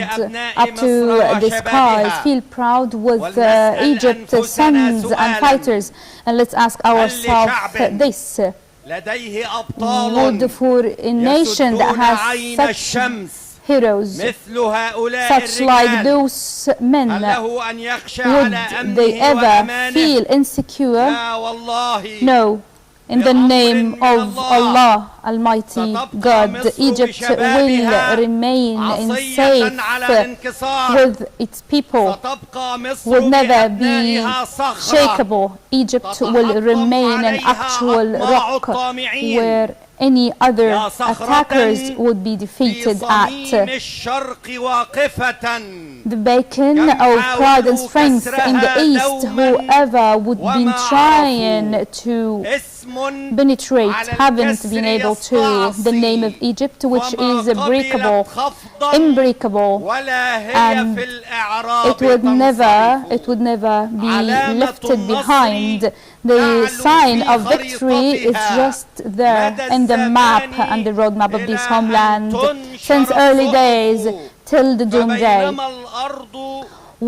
up to the skies. Feel proud with Egypt's sons and fighters. And let's ask ourselves this. لديه Would أبطال for a nation that يسدون عين has such الشمس heroes, مثل هؤلاء such like الرجال، those men, هل له أن يخشى would على they أمنه ever وأمانه؟ feel insecure? لا والله. No. In the name of Allah, Almighty God, Egypt will remain in safe with its people, will never be shakeable. Egypt will remain an actual rock where any other attackers would be defeated at. The beacon of pride and strength in the east, whoever would be trying to penetrate haven't been able to. The name of Egypt, which is unbreakable, and it would never be lifted behind. The sign of victory is just there in the map and the roadmap of this homeland since early days till the doomsday.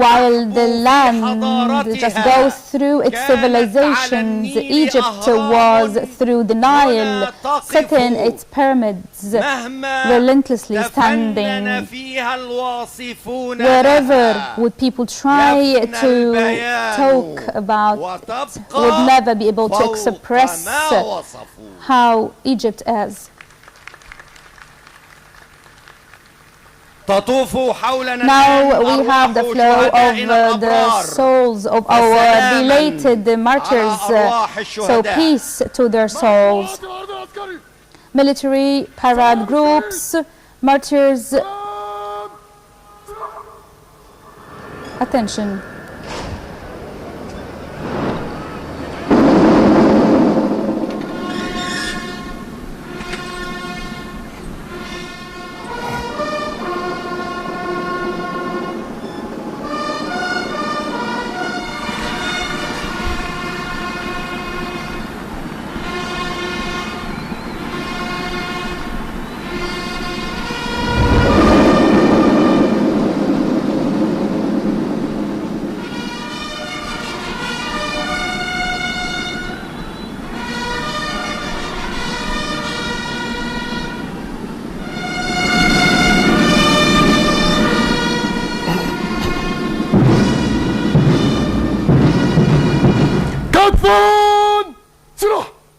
While the land just goes through its civilizations, Egypt was through the Nile, setting its pyramids, relentlessly standing. Wherever would people try to talk about, would never be able to express how Egypt is. Now we have the flow of the souls of our belated martyrs, so peace to their souls. Military parade groups, martyrs, attention.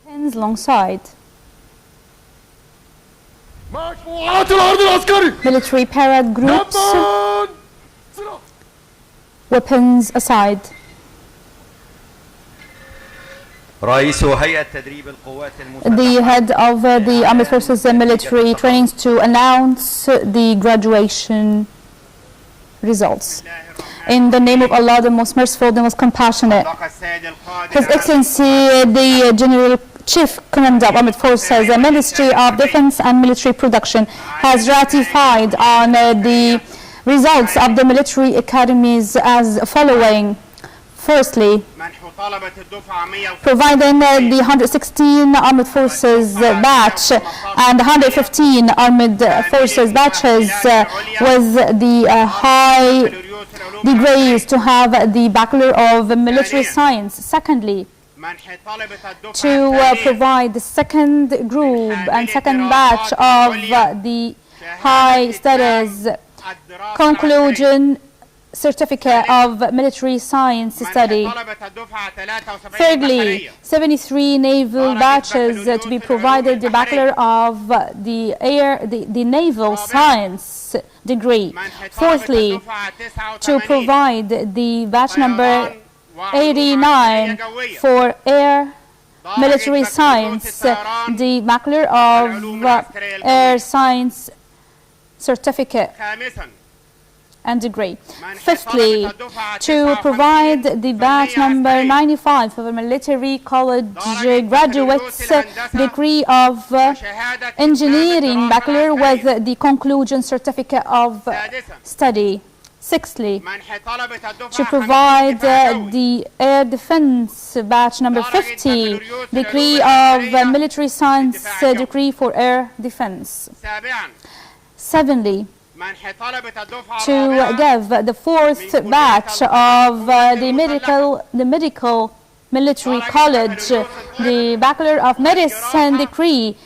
Hands alongside. Military parade groups. Weapons aside. The head of the Armed Forces military trainings to announce the graduation results. In the name of Allah, the most merciful, the most compassionate. His Excellency, the General Chief Commander of Armed Forces, the Ministry of Defense and Military Production, has ratified on the results of the military academies as following. Firstly, providing the 116 Armed Forces batch and 115 Armed Forces batches with the high degrees to have the Bachelor of Military Science. Secondly, to provide the second group and second batch of the high studies conclusion certificate of military science study. Thirdly, 73 naval batches to be provided the Bachelor of the Naval Science degree. Fourthly, to provide the batch number 89 for Air Military Science, the Bachelor of Air Science certificate and degree. Fifthly, to provide the batch number 95 for the military college graduates degree of engineering bachelor with the conclusion certificate of study. Sixthly, to provide the air defense batch number 50 degree of military science degree for air defense. Seventhly, to give the fourth batch of the medical military college the Bachelor of Medicine degree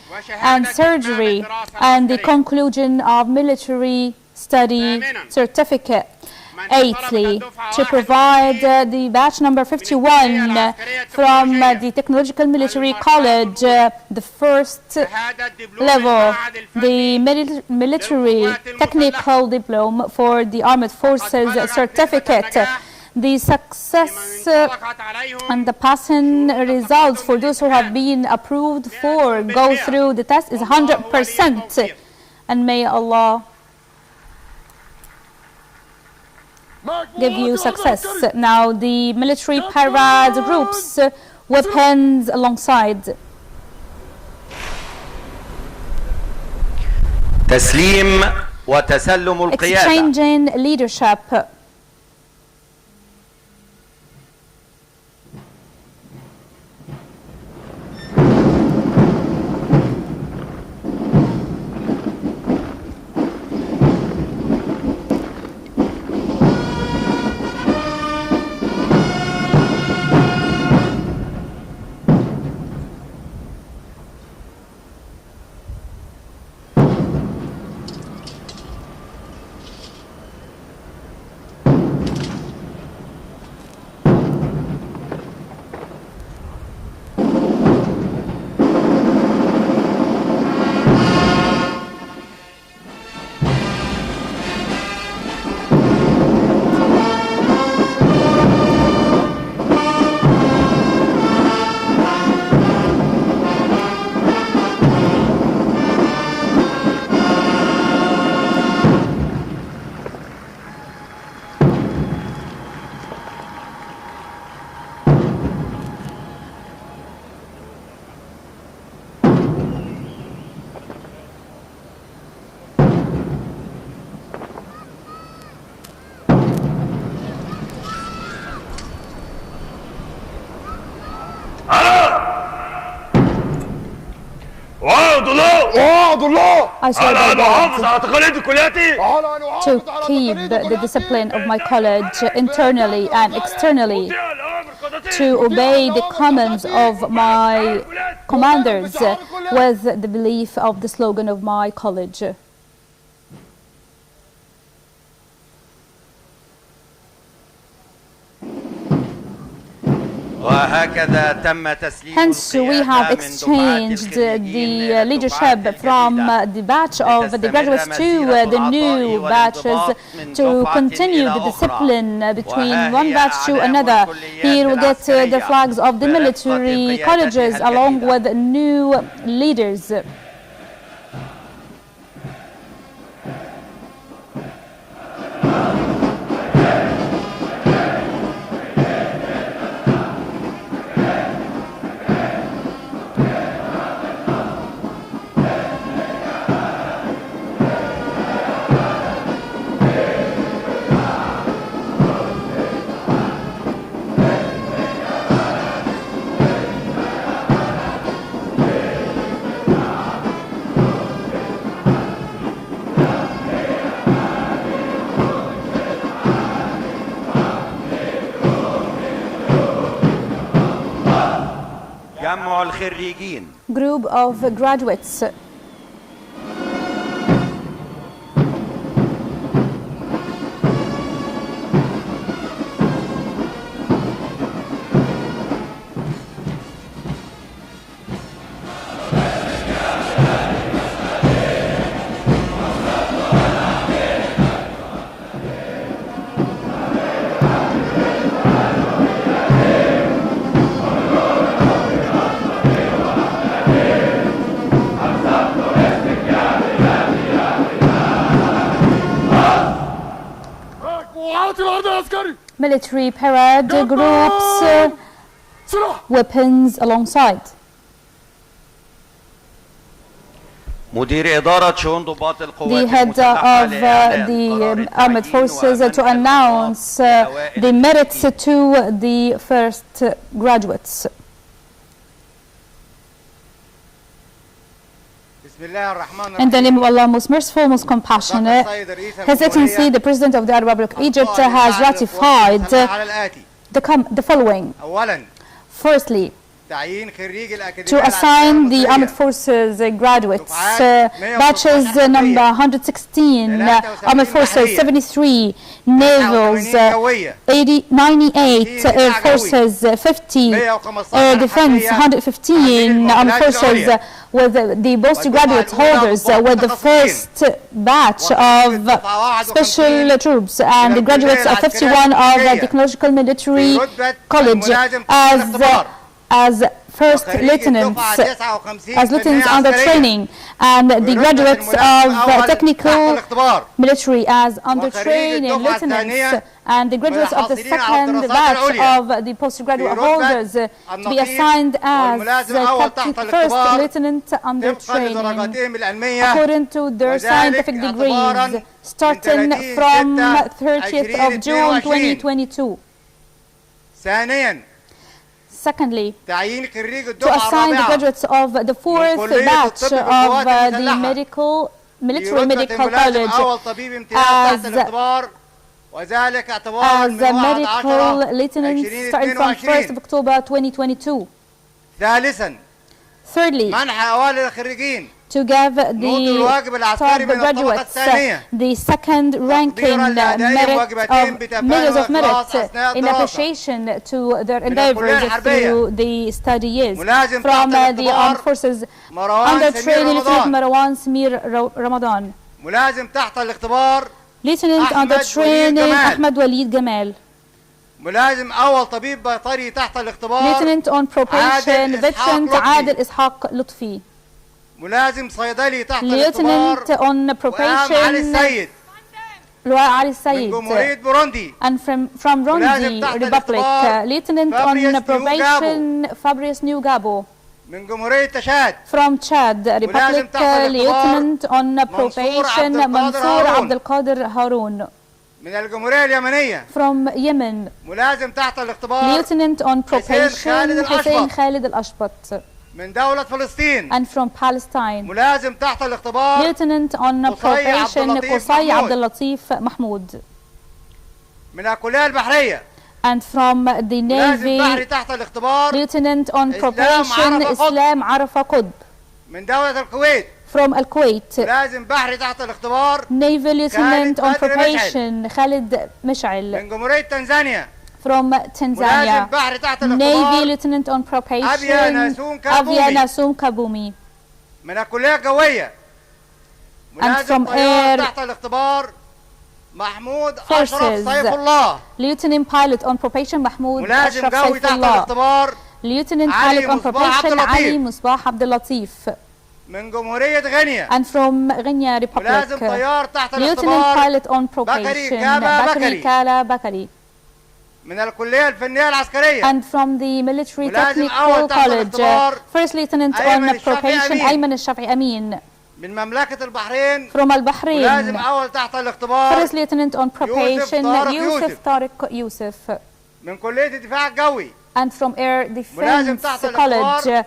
and surgery and the conclusion of military study certificate. Eighthly, to provide the batch number 51 from the Technological Military College, the first level, the military technical diploma for the Armed Forces certificate. The success and the passing results for those who have been approved for go through the test is 100%, and may Allah give you success. Now the military parade groups, weapons alongside. تسليم وتسلم القيادة. Exchanging leadership. I swear by God to keep the discipline of my college internally and externally, to obey the commands of my commanders with the belief of the slogan of my college. Hence, we have exchanged the leadership from the batch of the graduates to the new batches to continue the discipline between one batch to another. Here we get the flags of the military colleges along with new leaders. خريجين. Group of graduates. Military parade groups, weapons alongside. مدير إدارة شؤون ضباط القوات The head of the armed forces to announce the merits to the first graduates. In the name of Allah, most merciful, most compassionate, His Excellency, the President of the Arab Republic of Egypt, has ratified the following. Firstly, to assign the armed forces graduates, batches number 116, armed forces 73, navals 98, air forces 50, air defense 115, armed forces with the postgraduate holders with the first batch of special troops and the graduates of 51 of the Technological Military College as first lieutenants, as lieutenants under training, and the graduates of technical military as under training lieutenants, and the graduates of the second batch of the postgraduate holders to be assigned as first lieutenant under training according to their scientific degrees starting from 30th of June 2022. Secondly, to assign the graduates of the fourth batch of the military medical college as medical lieutenants starting from 1st of October 2022. Thirdly, to give the top graduates the second ranking medals of merit in appreciation to their endeavors through the study years from the armed forces under training Lieutenant Marwan Samir Ramadan, Lieutenant under training Ahmed Walid Gamal, Lieutenant on probation veteran عادل إسحاق لطفي, Lieutenant on probation علي السيد, and from Burundi Republic, Lieutenant on probation Fabrice Nugabo, from Chad Republic, Lieutenant on probation Mansour Abdel Qadir Haroun, from Yemen, Lieutenant on probation Hussein Khalid Al-Ashbat, and from Palestine, Lieutenant on probation Qusay Abdel Latif Mahmoud, and from the Navy, Lieutenant on probation Islam Arafa Qutb, from Al-Kuwait, Navy Lieutenant on probation Khalid Mish'al, from Tanzania, Navy Lieutenant on probation Avia Nasum Kabumi, and from Air Forces, Lieutenant Pilot on probation Mahmoud Ashraf Saifullah, Lieutenant Pilot on probation Ali Musbah Abdel Latif, and from Ghania Republic, Lieutenant Pilot on probation Bakari Kala Bakari, and from the Military Technical College, First Lieutenant on probation Ayman Al-Shafi Amin, from Al-Bahrain, First Lieutenant on probation Yusuf Tariq Yusuf, and from Air Defense College,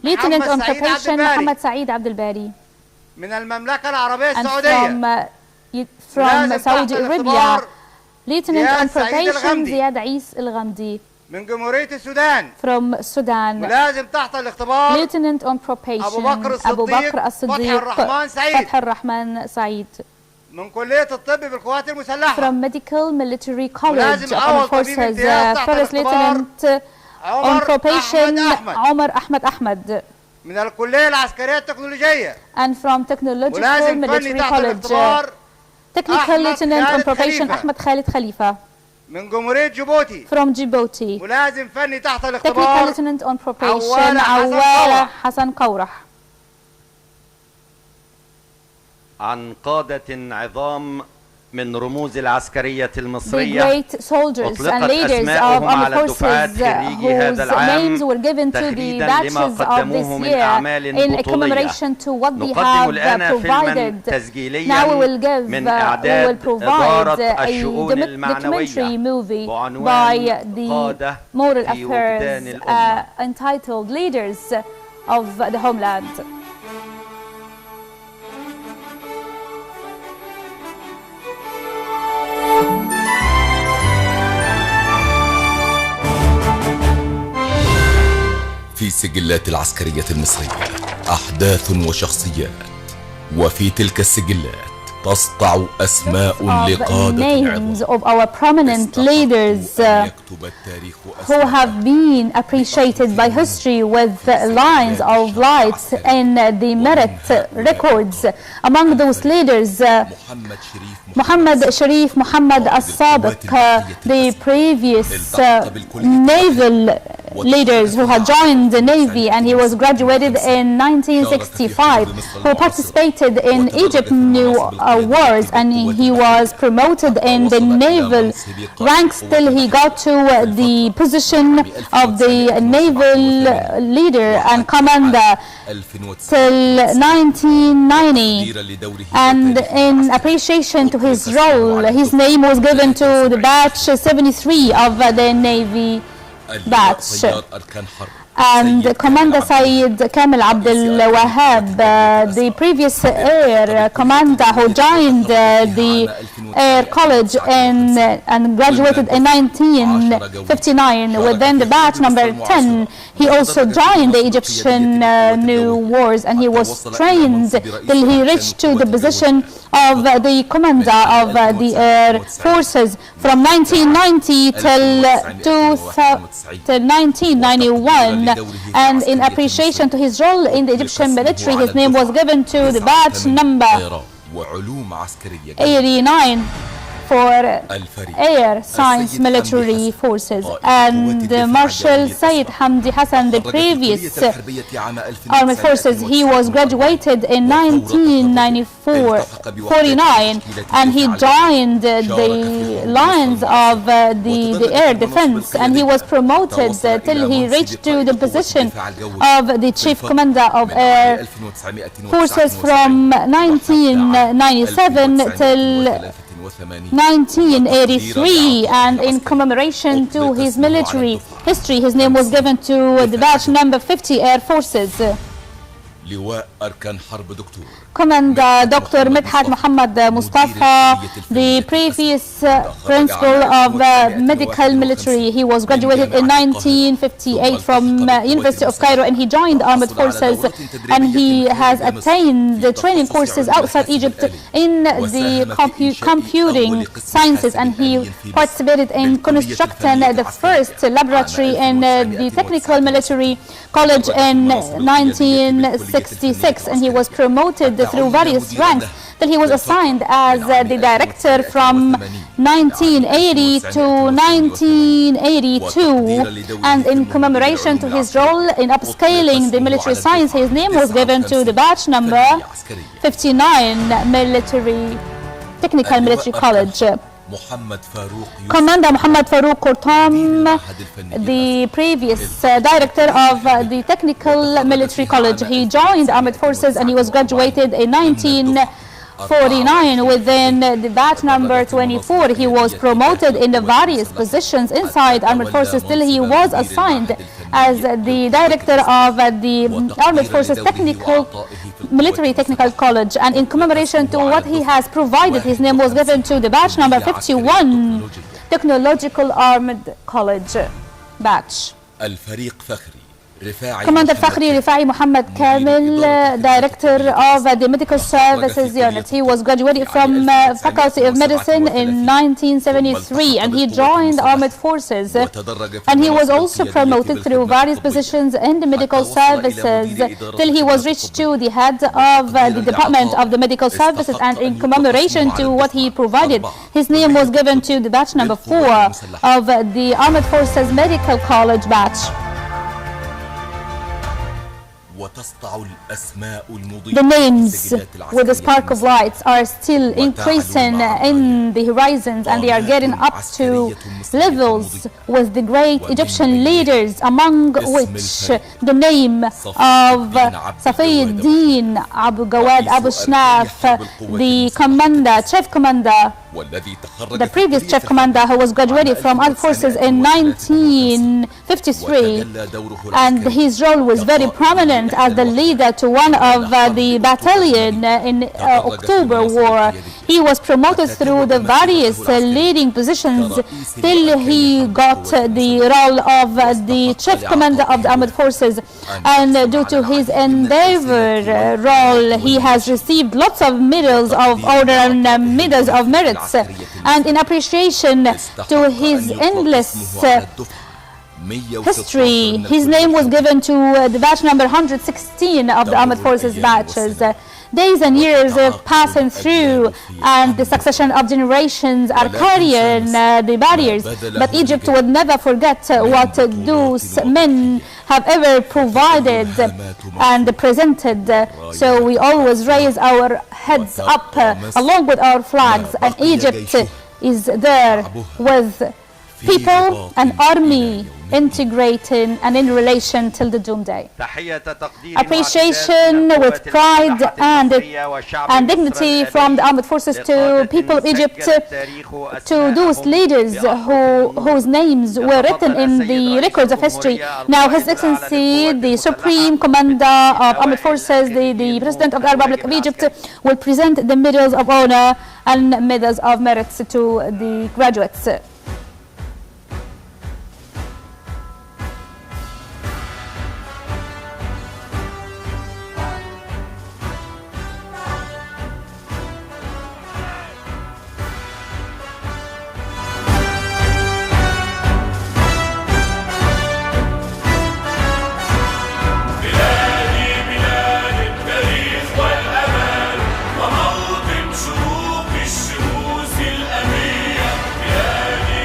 Lieutenant on probation Muhammad Saeed Abdel Bari, and from Saudi Arabia, Lieutenant on probation Ziad Ais Al-Ghamdi, من جمهورية السودان from Sudan, ملازم تحت الاختبار lieutenant on probation أبو بكر الصديق فتح الرحمن سعيد من كلية الطب بالقوات المسلحة from Medical Military College ملازم of أول Forces, طبيب امتياز تحت first الاختبار lieutenant on probation عمر أحمد من الكلية العسكرية التكنولوجية and from Technological ملازم فني Military تحت College الاختبار Technical Lieutenant on probation خليفة. أحمد خالد خليفة من جمهورية جيبوتي from Djibouti ملازم فني تحت Technical الاختبار Lieutenant on probation عوالة عوالة حسن قورح عن قادة عظام من رموز العسكرية The المصرية great soldiers and أطلقت leaders of أسماءهم armed على الدفعات forces خريجي هذا whose names العام were given to the تخليدا لما batches of قدموه this من year أعمال in بطولية. commemoration to what they نقدم have الآن فيلما provided. Now we تسجيليا will give, من we will إعداد provide إدارة a الشؤون documentary المعنوية movie by بعنوان the قادة moral في وجدان affairs الأمة. entitled Leaders of the Homeland. في سجلات العسكرية المصرية أحداث وشخصيات، وفي تلك السجلات تسطع أسماء لقادة names of our prominent leaders who have been appreciated by history with lines of light in the merit records. Among those leaders, Muhammad Sharif Muhammad As-Sadiq, the previous naval leaders who had joined the Navy, and he was graduated in 1965, who participated in Egypt New Wars, and he was promoted in the naval ranks till he got to the position of the naval leader and commander till 1990. And in appreciation to his role, his name was given to the batch 73 of the Navy batch. And Commander Saeed Kamel Abdel Wahab, the previous air commander who joined the Air College and graduated in 1959 within the batch number 10. He also joined the Egyptian New Wars, and he was trained till he reached to the position of the commander of the Air Forces from 1990 till 1991. And in appreciation to his role in the Egyptian military, his name was given to the batch number 89 for Air Science Military Forces. And Marshal Sayyid Hamdi Hassan, the previous Armed Forces, he was graduated in 1949, and he joined the lines of the air defense, and he was promoted till he reached to the position of the Chief Commander of Air Forces from 1997 till 1983, and in commemoration to his military history, his name was given to the batch number 50 Air Forces. Commander Dr. Midhat Muhammad Mustafa, the previous principal of medical military. He was graduated in 1958 from University of Cairo, and he joined armed forces, and he has attained the training courses outside Egypt in the computing sciences, and he participated in constructing the first laboratory in the Technical Military College in 1966, and he was promoted through various ranks till he was assigned as the director from 1980 to 1982, and in commemoration to his role in upscaling the military science, his name was given to the batch number 59 Technical Military College. Commander Muhammad Farouk Kurtam, the previous director of the Technical Military College. He joined Armed Forces, and he was graduated in 1949 within the batch number 24. He was promoted in the various positions inside Armed Forces till he was assigned as the director of the Armed Forces Military Technical College, and in commemoration to what he has provided, his name was given to the batch number 51 Technological Armed College. batch. الفريق فخري رفاعي Commander Fakhri Rifai Muhammad Kamil, Director of the Medical Services Unit. He was graduated from Faculty of Medicine in 1973 and he joined Armed Forces. And he was also promoted through various positions in the medical services till he was reached to the head of the Department of the Medical Services, and in commemoration to what he provided, his name was given to the batch number 4 of the Armed Forces Medical College batch. The names with the spark of lights are still increasing in the horizons, and they are getting up to levels with the great Egyptian leaders, among which the name of Safi al-Din Abu Gawad Abu Shnaf, the commander, chief commander, the previous chief commander who was graduated from Armed Forces in 1953, and his role was very prominent as the leader to one of the battalion in October War. He was promoted through the various leading positions till he got the role of the chief commander of the Armed Forces, and due to his endeavor role he has received lots of medals of honor and medals of merits, and in appreciation to his endless history, his name was given to the batch number 116 of the Armed Forces batches. Days and years are passing through, and the succession of generations are carrying the barriers, but Egypt would never forget what those men have ever provided and presented. So we always raise our heads up along with our flags, and Egypt is there with people and army integrating and in relation till the doomsday. Appreciation with pride and dignity from the armed forces to people of Egypt, to those leaders whose names were written in the records of history. Now His Excellency, the Supreme Commander of Armed Forces, the President of the Republic of Egypt, will present the medals of honor and medals of merit to the graduates. الشموس الأمية، بلادي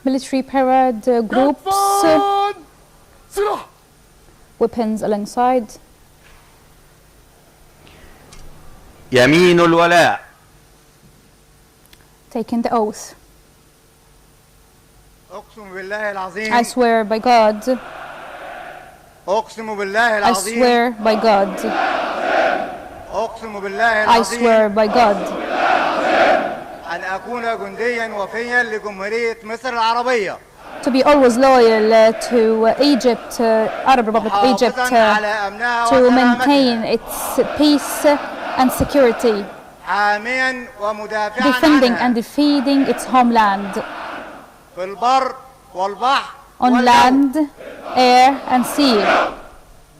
military parade groups, weapons alongside. يمين الولاء. Taking the oath. أقسم بالله العظيم. I swear by God. أقسم بالله I العظيم. swear by God. أقسم بالله I العظيم. swear by God. أن أكون جنديا وفيا لجمهورية مصر العربية. To be always loyal to Egypt, Arab Republic of Egypt, to maintain its peace and security, حاميا ومدافعا defending عنها and defending its homeland في البر والبحر on والجو. land, air and sea,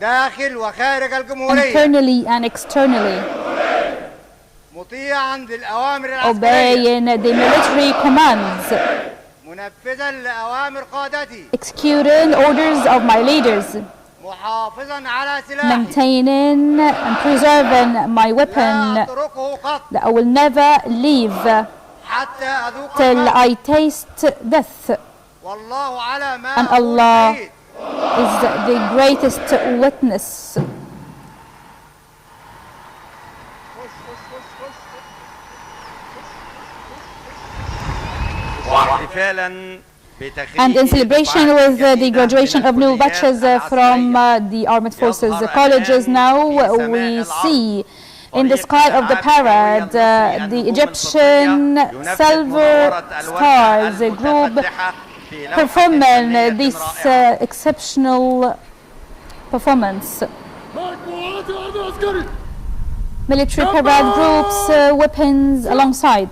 داخل وخارج الجمهورية. internally and externally, مطيعا للأوامر العسكرية. obeying the military commands, منفذا لأوامر قادتي. executing orders of my leaders, محافظا على سلاحي. maintaining and preserving my لا weapon أتركه قط that I will never leave حتى أذوق till الموت. I taste death. والله على ما And أقول Allah شهيد. is the greatest witness. واحتفالا And in celebration with the graduation of new batches from the Armed Forces colleges now, we see in the sky of the parade the Egyptian Silver Stars group performing this exceptional performance. Military parade groups, weapons alongside.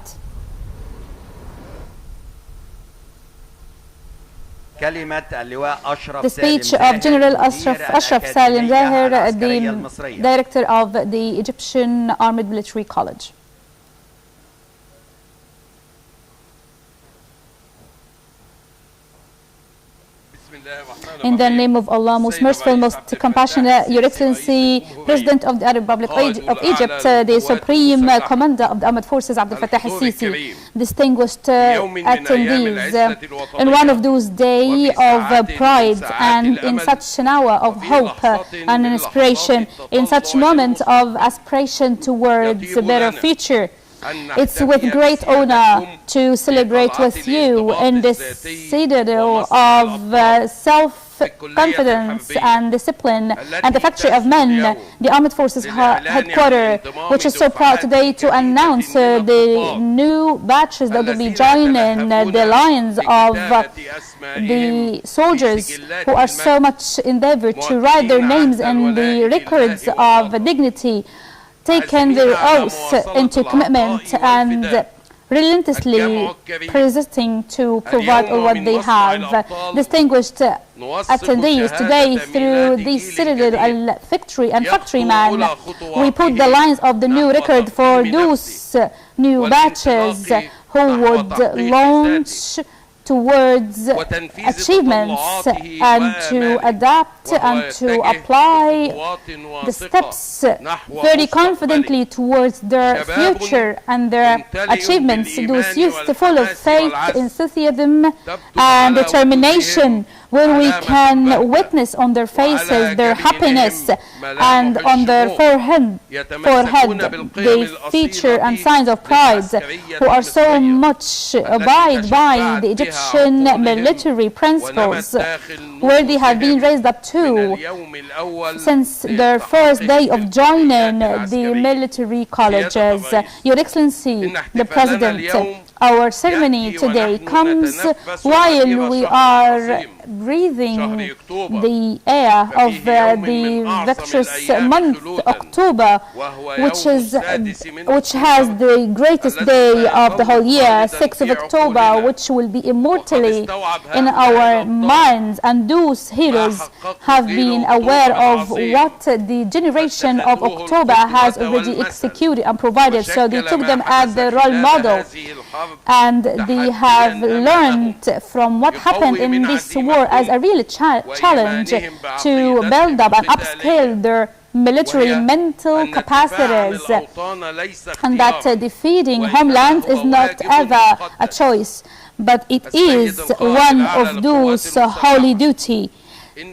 The speech of General Ashraf Salim Zahir, the director of the Egyptian Armed Military College. In the name of Allah, most merciful, most compassionate, Your Excellency, President of the Arab Republic of Egypt, the Supreme Commander of the Armed Forces, Abdel Fattah el-Sisi, distinguished attendees, in one of those days of pride and in such an hour of hope and inspiration, in such moment of aspiration towards a better future, it's with great honor to celebrate with you in this citadel of self-confidence and discipline and the factory of men, the Armed Forces headquarters, which is so proud today to announce the new batches that will be joining the lines of the soldiers who are so much endeavored to write their names in the records of dignity, taking their oath into commitment and relentlessly persisting to provide all what they have. Distinguished attendees, today through this citadel al-victory and factory man, we put the lines of the new record for those new batches who would launch towards achievements and to adapt and to apply the steps very confidently towards their future and their achievements. Those youth full of faith, enthusiasm and determination, where we can witness on their faces their happiness and on their forehead the feature and signs of pride, who are so much abide by the Egyptian military principles, where they have been raised up to since their first day of joining the military colleges. Your Excellency, the President, our ceremony today comes while we are breathing the air of the victorious month October, which has the greatest day of the whole year, 6th of October, which will be immortally in our minds. And those heroes have been aware of what the generation of October has already executed and provided, so they took them as their role model, and they have learned from what happened in this war as a real challenge to build up and upscale their military mental capacities, and that defeating homeland is not ever a choice, but it is one of those holy duty.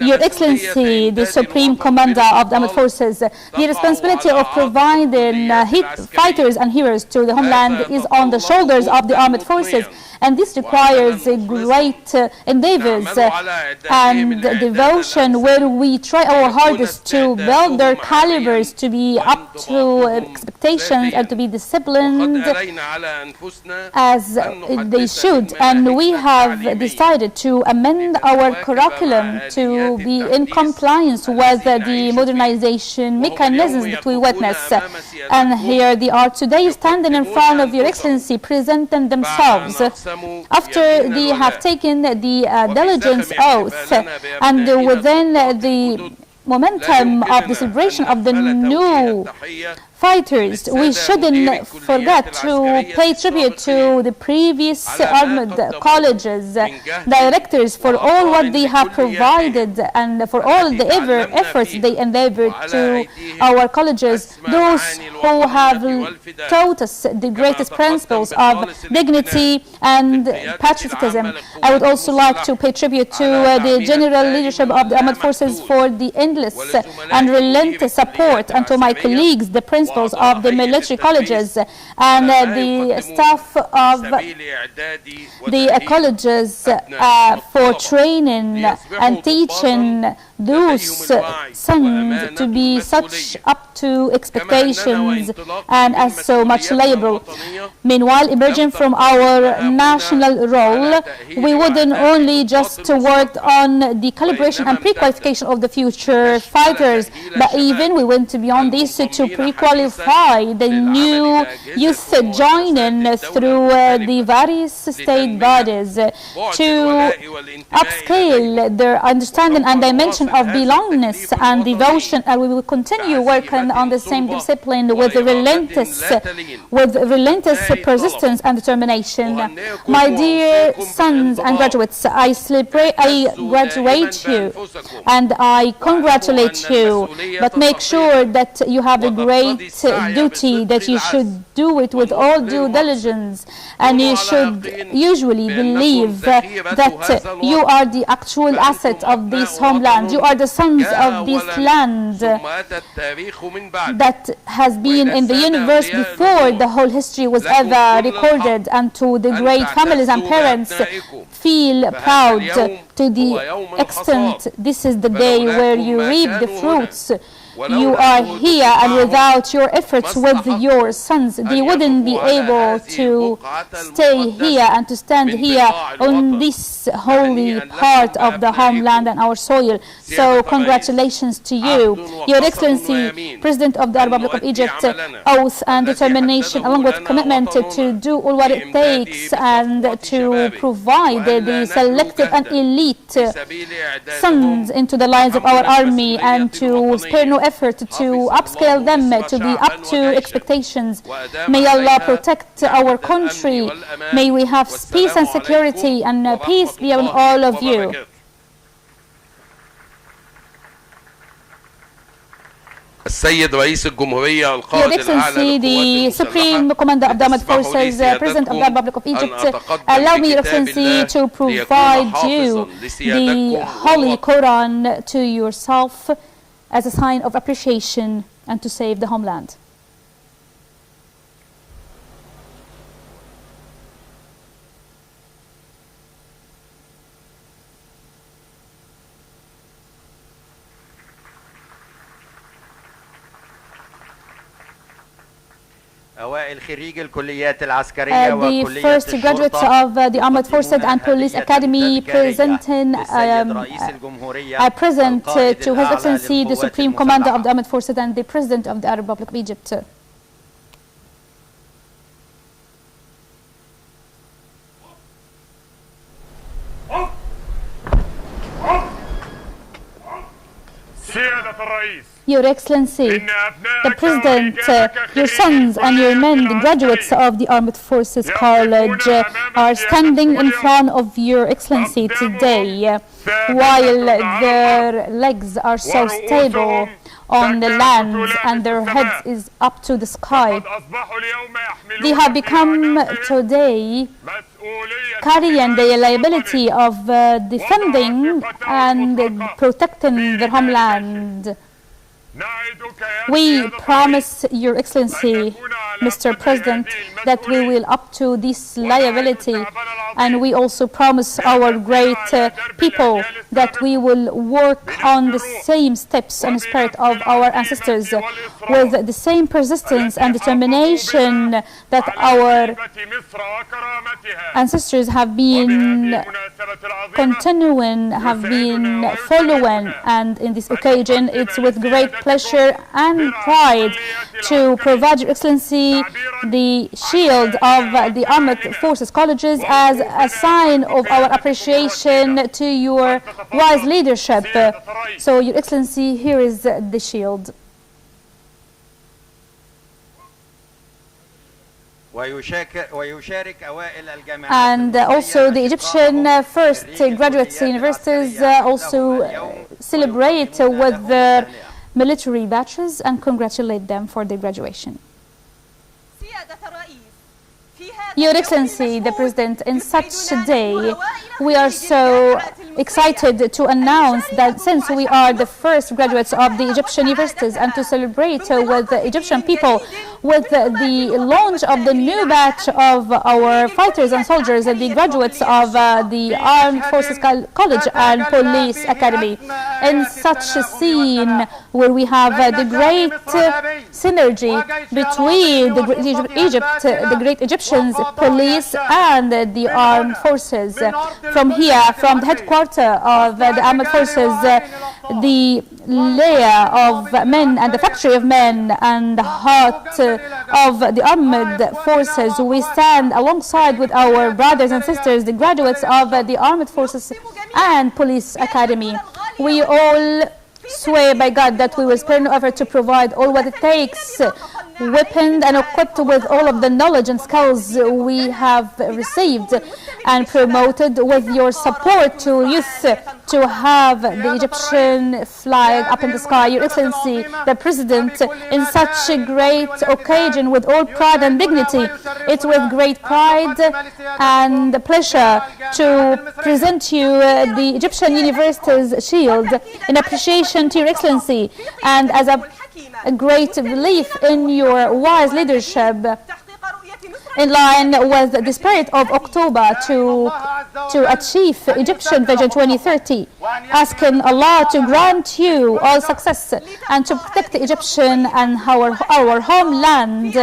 Your Excellency, the Supreme Commander of the Armed Forces, the responsibility of providing fighters and heroes to the homeland is on the shoulders of the armed forces. And this requires great endeavors and devotion, where we try our hardest to build their calibers to be up to expectations and to be disciplined as they should. And we have decided to amend our curriculum to be in compliance with the modernization mechanisms that we witness. And here they are today, standing in front of Your Excellency, presenting themselves after they have taken the diligence oath, and within the momentum of the celebration of the new fighters, we shouldn't forget to pay tribute to the previous armed colleges directors for all what they have provided and for all the efforts they endeavored to our colleges, those who have taught us the greatest principles of dignity and patriotism. I would also like to pay tribute to the general leadership of the armed forces for the endless and relentless support, and to my colleagues, the principals of the military colleges and the staff of the colleges for training and teaching those sons to be such up to expectations and as so much liable. Meanwhile, emerging from our national role, we wouldn't only just work on the calibration and pre-qualification of the future fighters, but even we went beyond this to pre-qualify the new youth joining through the various state bodies to upscale their understanding and dimension of belongingness and devotion. And we will continue working on the same discipline with relentless persistence and determination. My dear sons and graduates, I graduate you and I congratulate you, but make sure that you have a great duty, that you should do it with all due diligence, and you should usually believe that you are the actual asset of this homeland. You are the sons of this land that has been in the universe before the whole history was ever recorded. And to the great families and parents, feel proud to the extent this is the day where you reap the fruits. You are here, and without your efforts with your sons, they wouldn't be able to stay here and to stand here on this holy part of the homeland and our soil. So congratulations to you, Your Excellency, President of the Republic of Egypt. Oath and determination, along with commitment to do all what it takes and to provide the selected and elite sons into the lines of our army, and to spare no effort to upscale them to be up to expectations. May Allah protect our country. May we have peace and security, and peace be on all of you. السيد رئيس الجمهورية القائد الأعلى the Supreme Commander of the Armed Forces, President of the Republic of Egypt, allow me, Your Excellency, to provide you the Holy Quran to yourself as a sign of appreciation and to save the homeland. The first graduates of the Armed Forces and Police Academy presenting are present to His Excellency the Supreme Commander of the Armed Forces and the President of the Republic of Egypt. Your Excellency, the President, your sons and your men, the graduates of the Armed Forces College, are standing in front of Your Excellency today, while their legs are so stable on the land and their heads is up to the sky. They have become today carrying the liability of defending and protecting their homeland. We promise, Your Excellency, Mr. President, that we will up to this liability, and we also promise our great people that we will work on the same steps and spirit of our ancestors with the same persistence and determination that our ancestors have been continuing, have been following, and in this occasion it's with great pleasure and pride to provide Your Excellency the shield of the Armed Forces Colleges as a sign of our appreciation to your wise leadership. So, Your Excellency, here is the shield. And also the Egyptian first graduate universities also celebrate with their military badges and congratulate them for their graduation. Your Excellency, the President, in such a day, we are so excited to announce that since we are the first graduates of the Egyptian universities and to celebrate with the Egyptian people with the launch of the new batch of our fighters and soldiers, the graduates of the Armed Forces College and Police Academy. In such a scene where we have the great synergy between the great Egyptians, police and the armed forces. From here, from the headquarters of the armed forces, the layer of men and the factory of men and the heart of the armed forces, we stand alongside with our brothers and sisters, the graduates of the armed forces and police academy. We all swear by God that we will spare no effort to provide all what it takes, weaponed and equipped with all of the knowledge and skills we have received and promoted with your support to youth to have the Egyptian flag up in the sky. Your Excellency, the President, in such a great occasion with all pride and dignity, it's with great pride and pleasure to present you the Egyptian University's shield in appreciation to Your Excellency and as a great belief in your wise leadership, in line with the spirit of October to achieve Egyptian Vision 2030, asking Allah to grant you all success and to protect the Egyptian and our homeland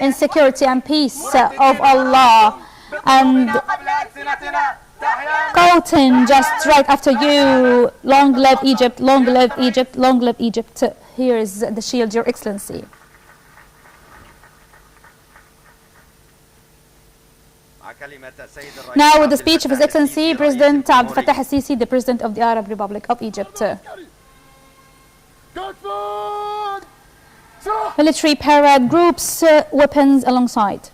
in security and peace of Allah. And quoting just right after you, long live Egypt, long live Egypt, long live Egypt. Here is the shield, Your Excellency. Now with the speech of His Excellency President Abdel Fattah el-Sisi, the President of the Arab Republic of Egypt. Military parade groups, weapons alongside.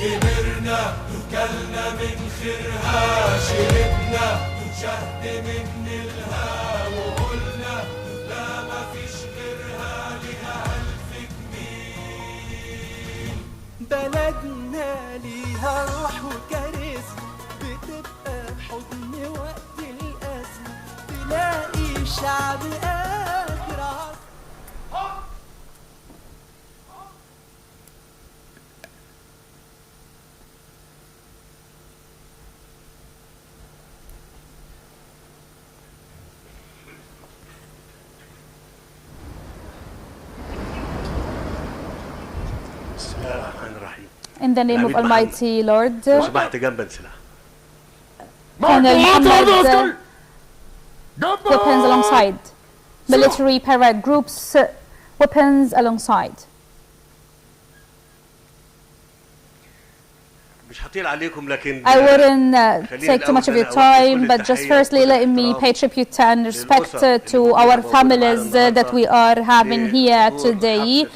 كبرنا وكلنا من خيرها شربنا وشهد من نيلها وقلنا لا ما فيش غيرها لها ألف جميل. بلدنا ليها روح وكاريزما بتبقى حضن وقت الأزمة تلاقي شعب آخر عصر. In the name of Almighty Lord, weapons alongside. Military parade groups, weapons alongside. I wouldn't take too much of your time, but just firstly let me pay tribute and respect to our families that we are having here today,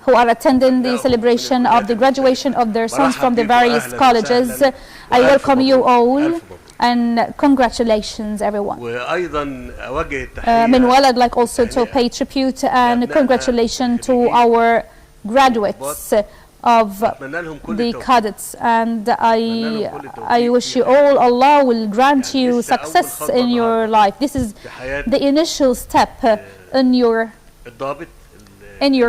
who are attending the celebration of the graduation of their sons from the various colleges. I welcome you all and congratulations everyone. Meanwhile, I'd like also to pay tribute and congratulations to our graduates of the cadets, and I wish you all Allah will grant you success in your life. This is the initial step in your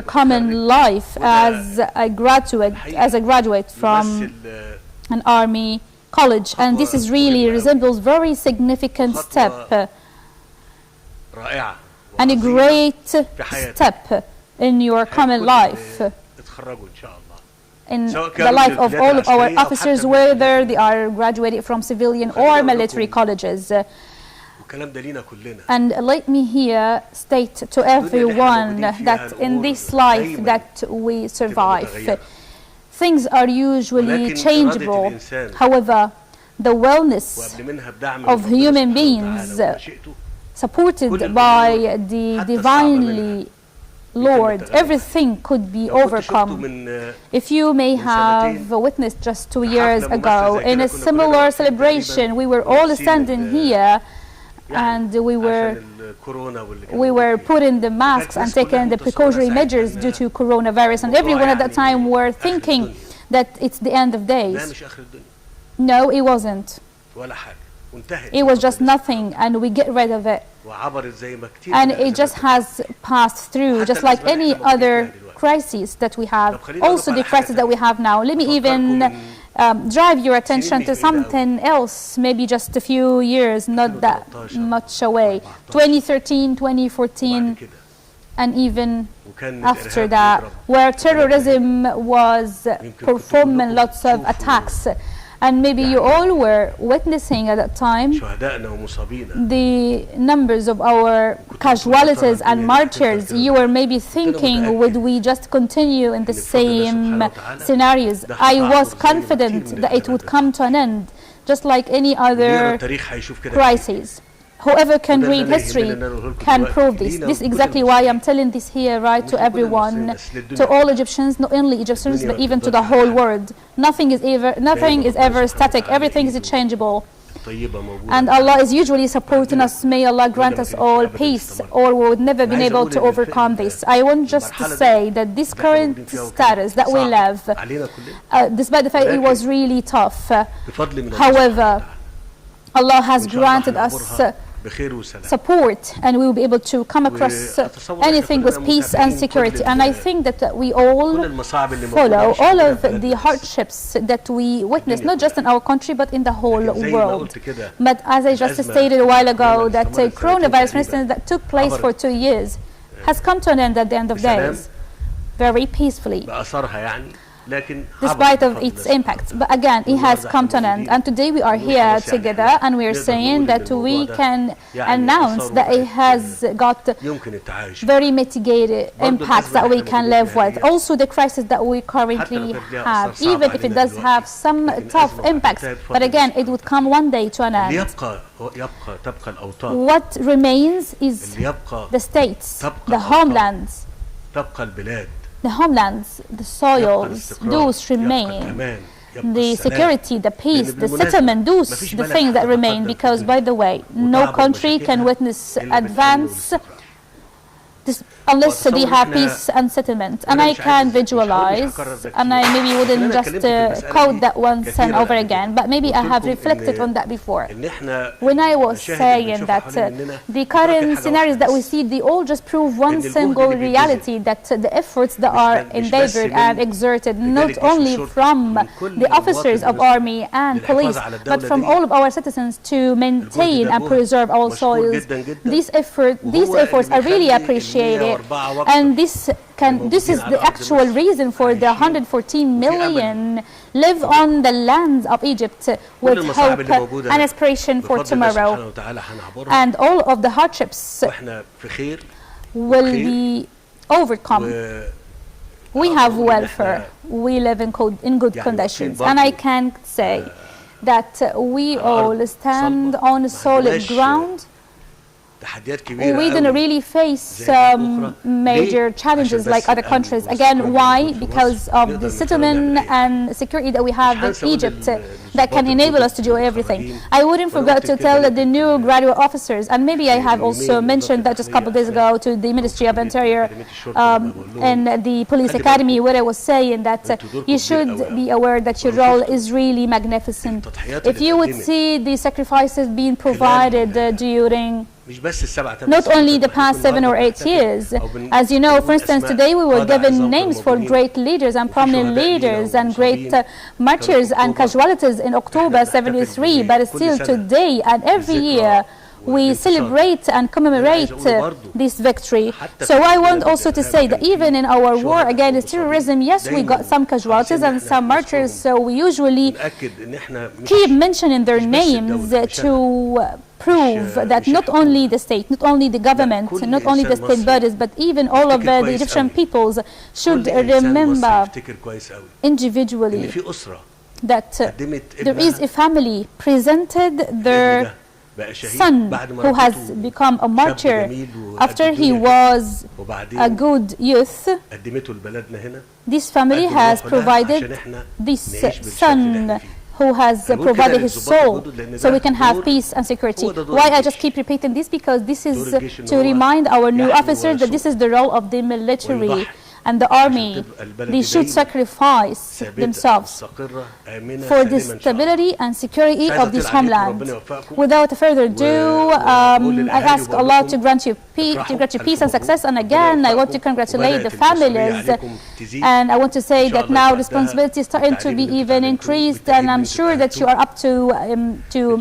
common life as a graduate from an army college, and this is really resembles very significant step and a great step in your common life, in the life of all of our officers, whether they are graduated from civilian or military colleges. And let me here state to everyone that in this life that we survive, things are usually changeable. However, the wellness of human beings, supported by the divinely Lord, everything could be overcome. If you may have witnessed just 2 years ago, in a similar celebration, we were all standing here and we were putting the masks and taking the precautionary measures due to coronavirus, and everyone at that time were thinking that it's the end of days. No, it wasn't. It was just nothing, and we get rid of it. And it just has passed through, just like any other crisis that we have. Also the crisis that we have now. Let me even drive your attention to something else, maybe just a few years, not that much away. 2013, 2014, and even after that, where terrorism was performing lots of attacks. And maybe you all were witnessing at that time the numbers of our casualties and martyrs. You were maybe thinking, would we just continue in the same scenarios? I was confident that it would come to an end, just like any other crisis. Whoever can read history can prove this. This is exactly why I'm telling this here right to everyone, to all Egyptians, not only Egyptians, but even to the whole world. Nothing is ever static. Everything is changeable. And Allah is usually supporting us. May Allah grant us all peace, or we would never been able to overcome this. I want just to say that this current status that we live, despite the fact it was really tough, however, Allah has granted us support, and we will be able to come across anything with peace and security. And I think that we all follow all of the hardships that we witness, not just in our country but in the whole world. But as I just stated a while ago, that coronavirus, for instance, that took place for 2 years, has come to an end at the end of days, very peacefully, despite of its impact. But again, it has come to an end, and today we are here together and we are saying that we can announce that it has got very mitigated impacts that we can live with. Also the crisis that we currently have, even if it does have some tough impacts, but again it would come one day to an end. What remains is the states, the homelands, the soils, those remain. The security, the peace, the settlement, those the things that remain, because by the way, no country can witness advance unless they have peace and settlement. And I can visualize, and I maybe wouldn't just quote that once and over again, but maybe I have reflected on that before. When I was saying that the current scenarios that we see, they all just prove one single reality, that the efforts that are endeavored and exerted, not only from the officers of army and police, but from all of our citizens to maintain and preserve our soils. These efforts are really appreciated. And this is the actual reason for the 114 million live on the lands of Egypt with hope and aspiration for tomorrow. And all of the hardships will be overcome. We have welfare. We live in good conditions. And I can say that we all stand on solid ground. We didn't really face major challenges like other countries. Again, why? Because of the settlement and security that we have in Egypt that can enable us to do everything. I wouldn't forget to tell the new graduate officers, and maybe I have also mentioned that just a couple of days ago to the Ministry of Interior and the Police Academy, where I was saying that you should be aware that your role is really magnificent. If you would see the sacrifices being provided during not only the past 7 or 8 years. As you know, for instance, today we were given names for great leaders and prominent leaders and great martyrs and casualties in October 73, but still today and every year we celebrate and commemorate this victory. So I want also to say that even in our war against terrorism, yes, we got some casualties and some martyrs, so we usually keep mentioning their names to prove that not only the state, not only the government, not only the state bodies, but even all of the Egyptian peoples should remember individually that there is a family presented their son who has become a martyr after he was a good youth. This family has provided this son who has provided his soul so we can have peace and security. Why I just keep repeating this? Because this is to remind our new officers that this is the role of the military and the army. They should sacrifice themselves for the stability and security of this homeland. Without further ado, I ask Allah to grant you peace and success. And again, I want to congratulate the families. And I want to say that now responsibility is starting to be even increased. And I'm sure that you are up to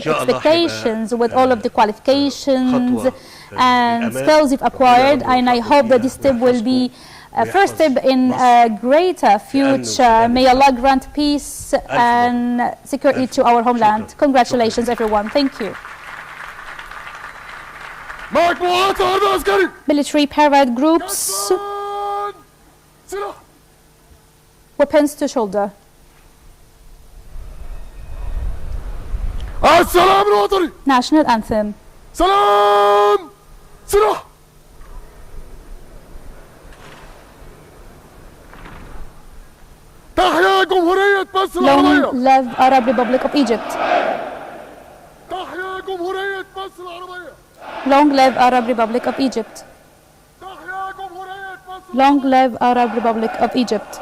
expectations with all of the qualifications and skills you've acquired. And I hope that this step will be a first step in a greater future. May Allah grant peace and security to our homeland. Congratulations, everyone. Thank you. Military parade groups, weapons to shoulder. National anthem. Long live Arab Republic of Egypt. Long live Arab Republic of Egypt. Long live Arab Republic of Egypt.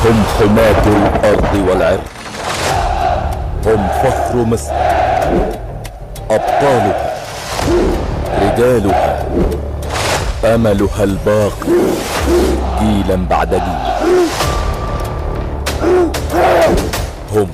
هم حماة الأرض والعرض، هم فخر مصر، أبطالها، رجالها، أملها الباقي جيلا بعد جيل. هم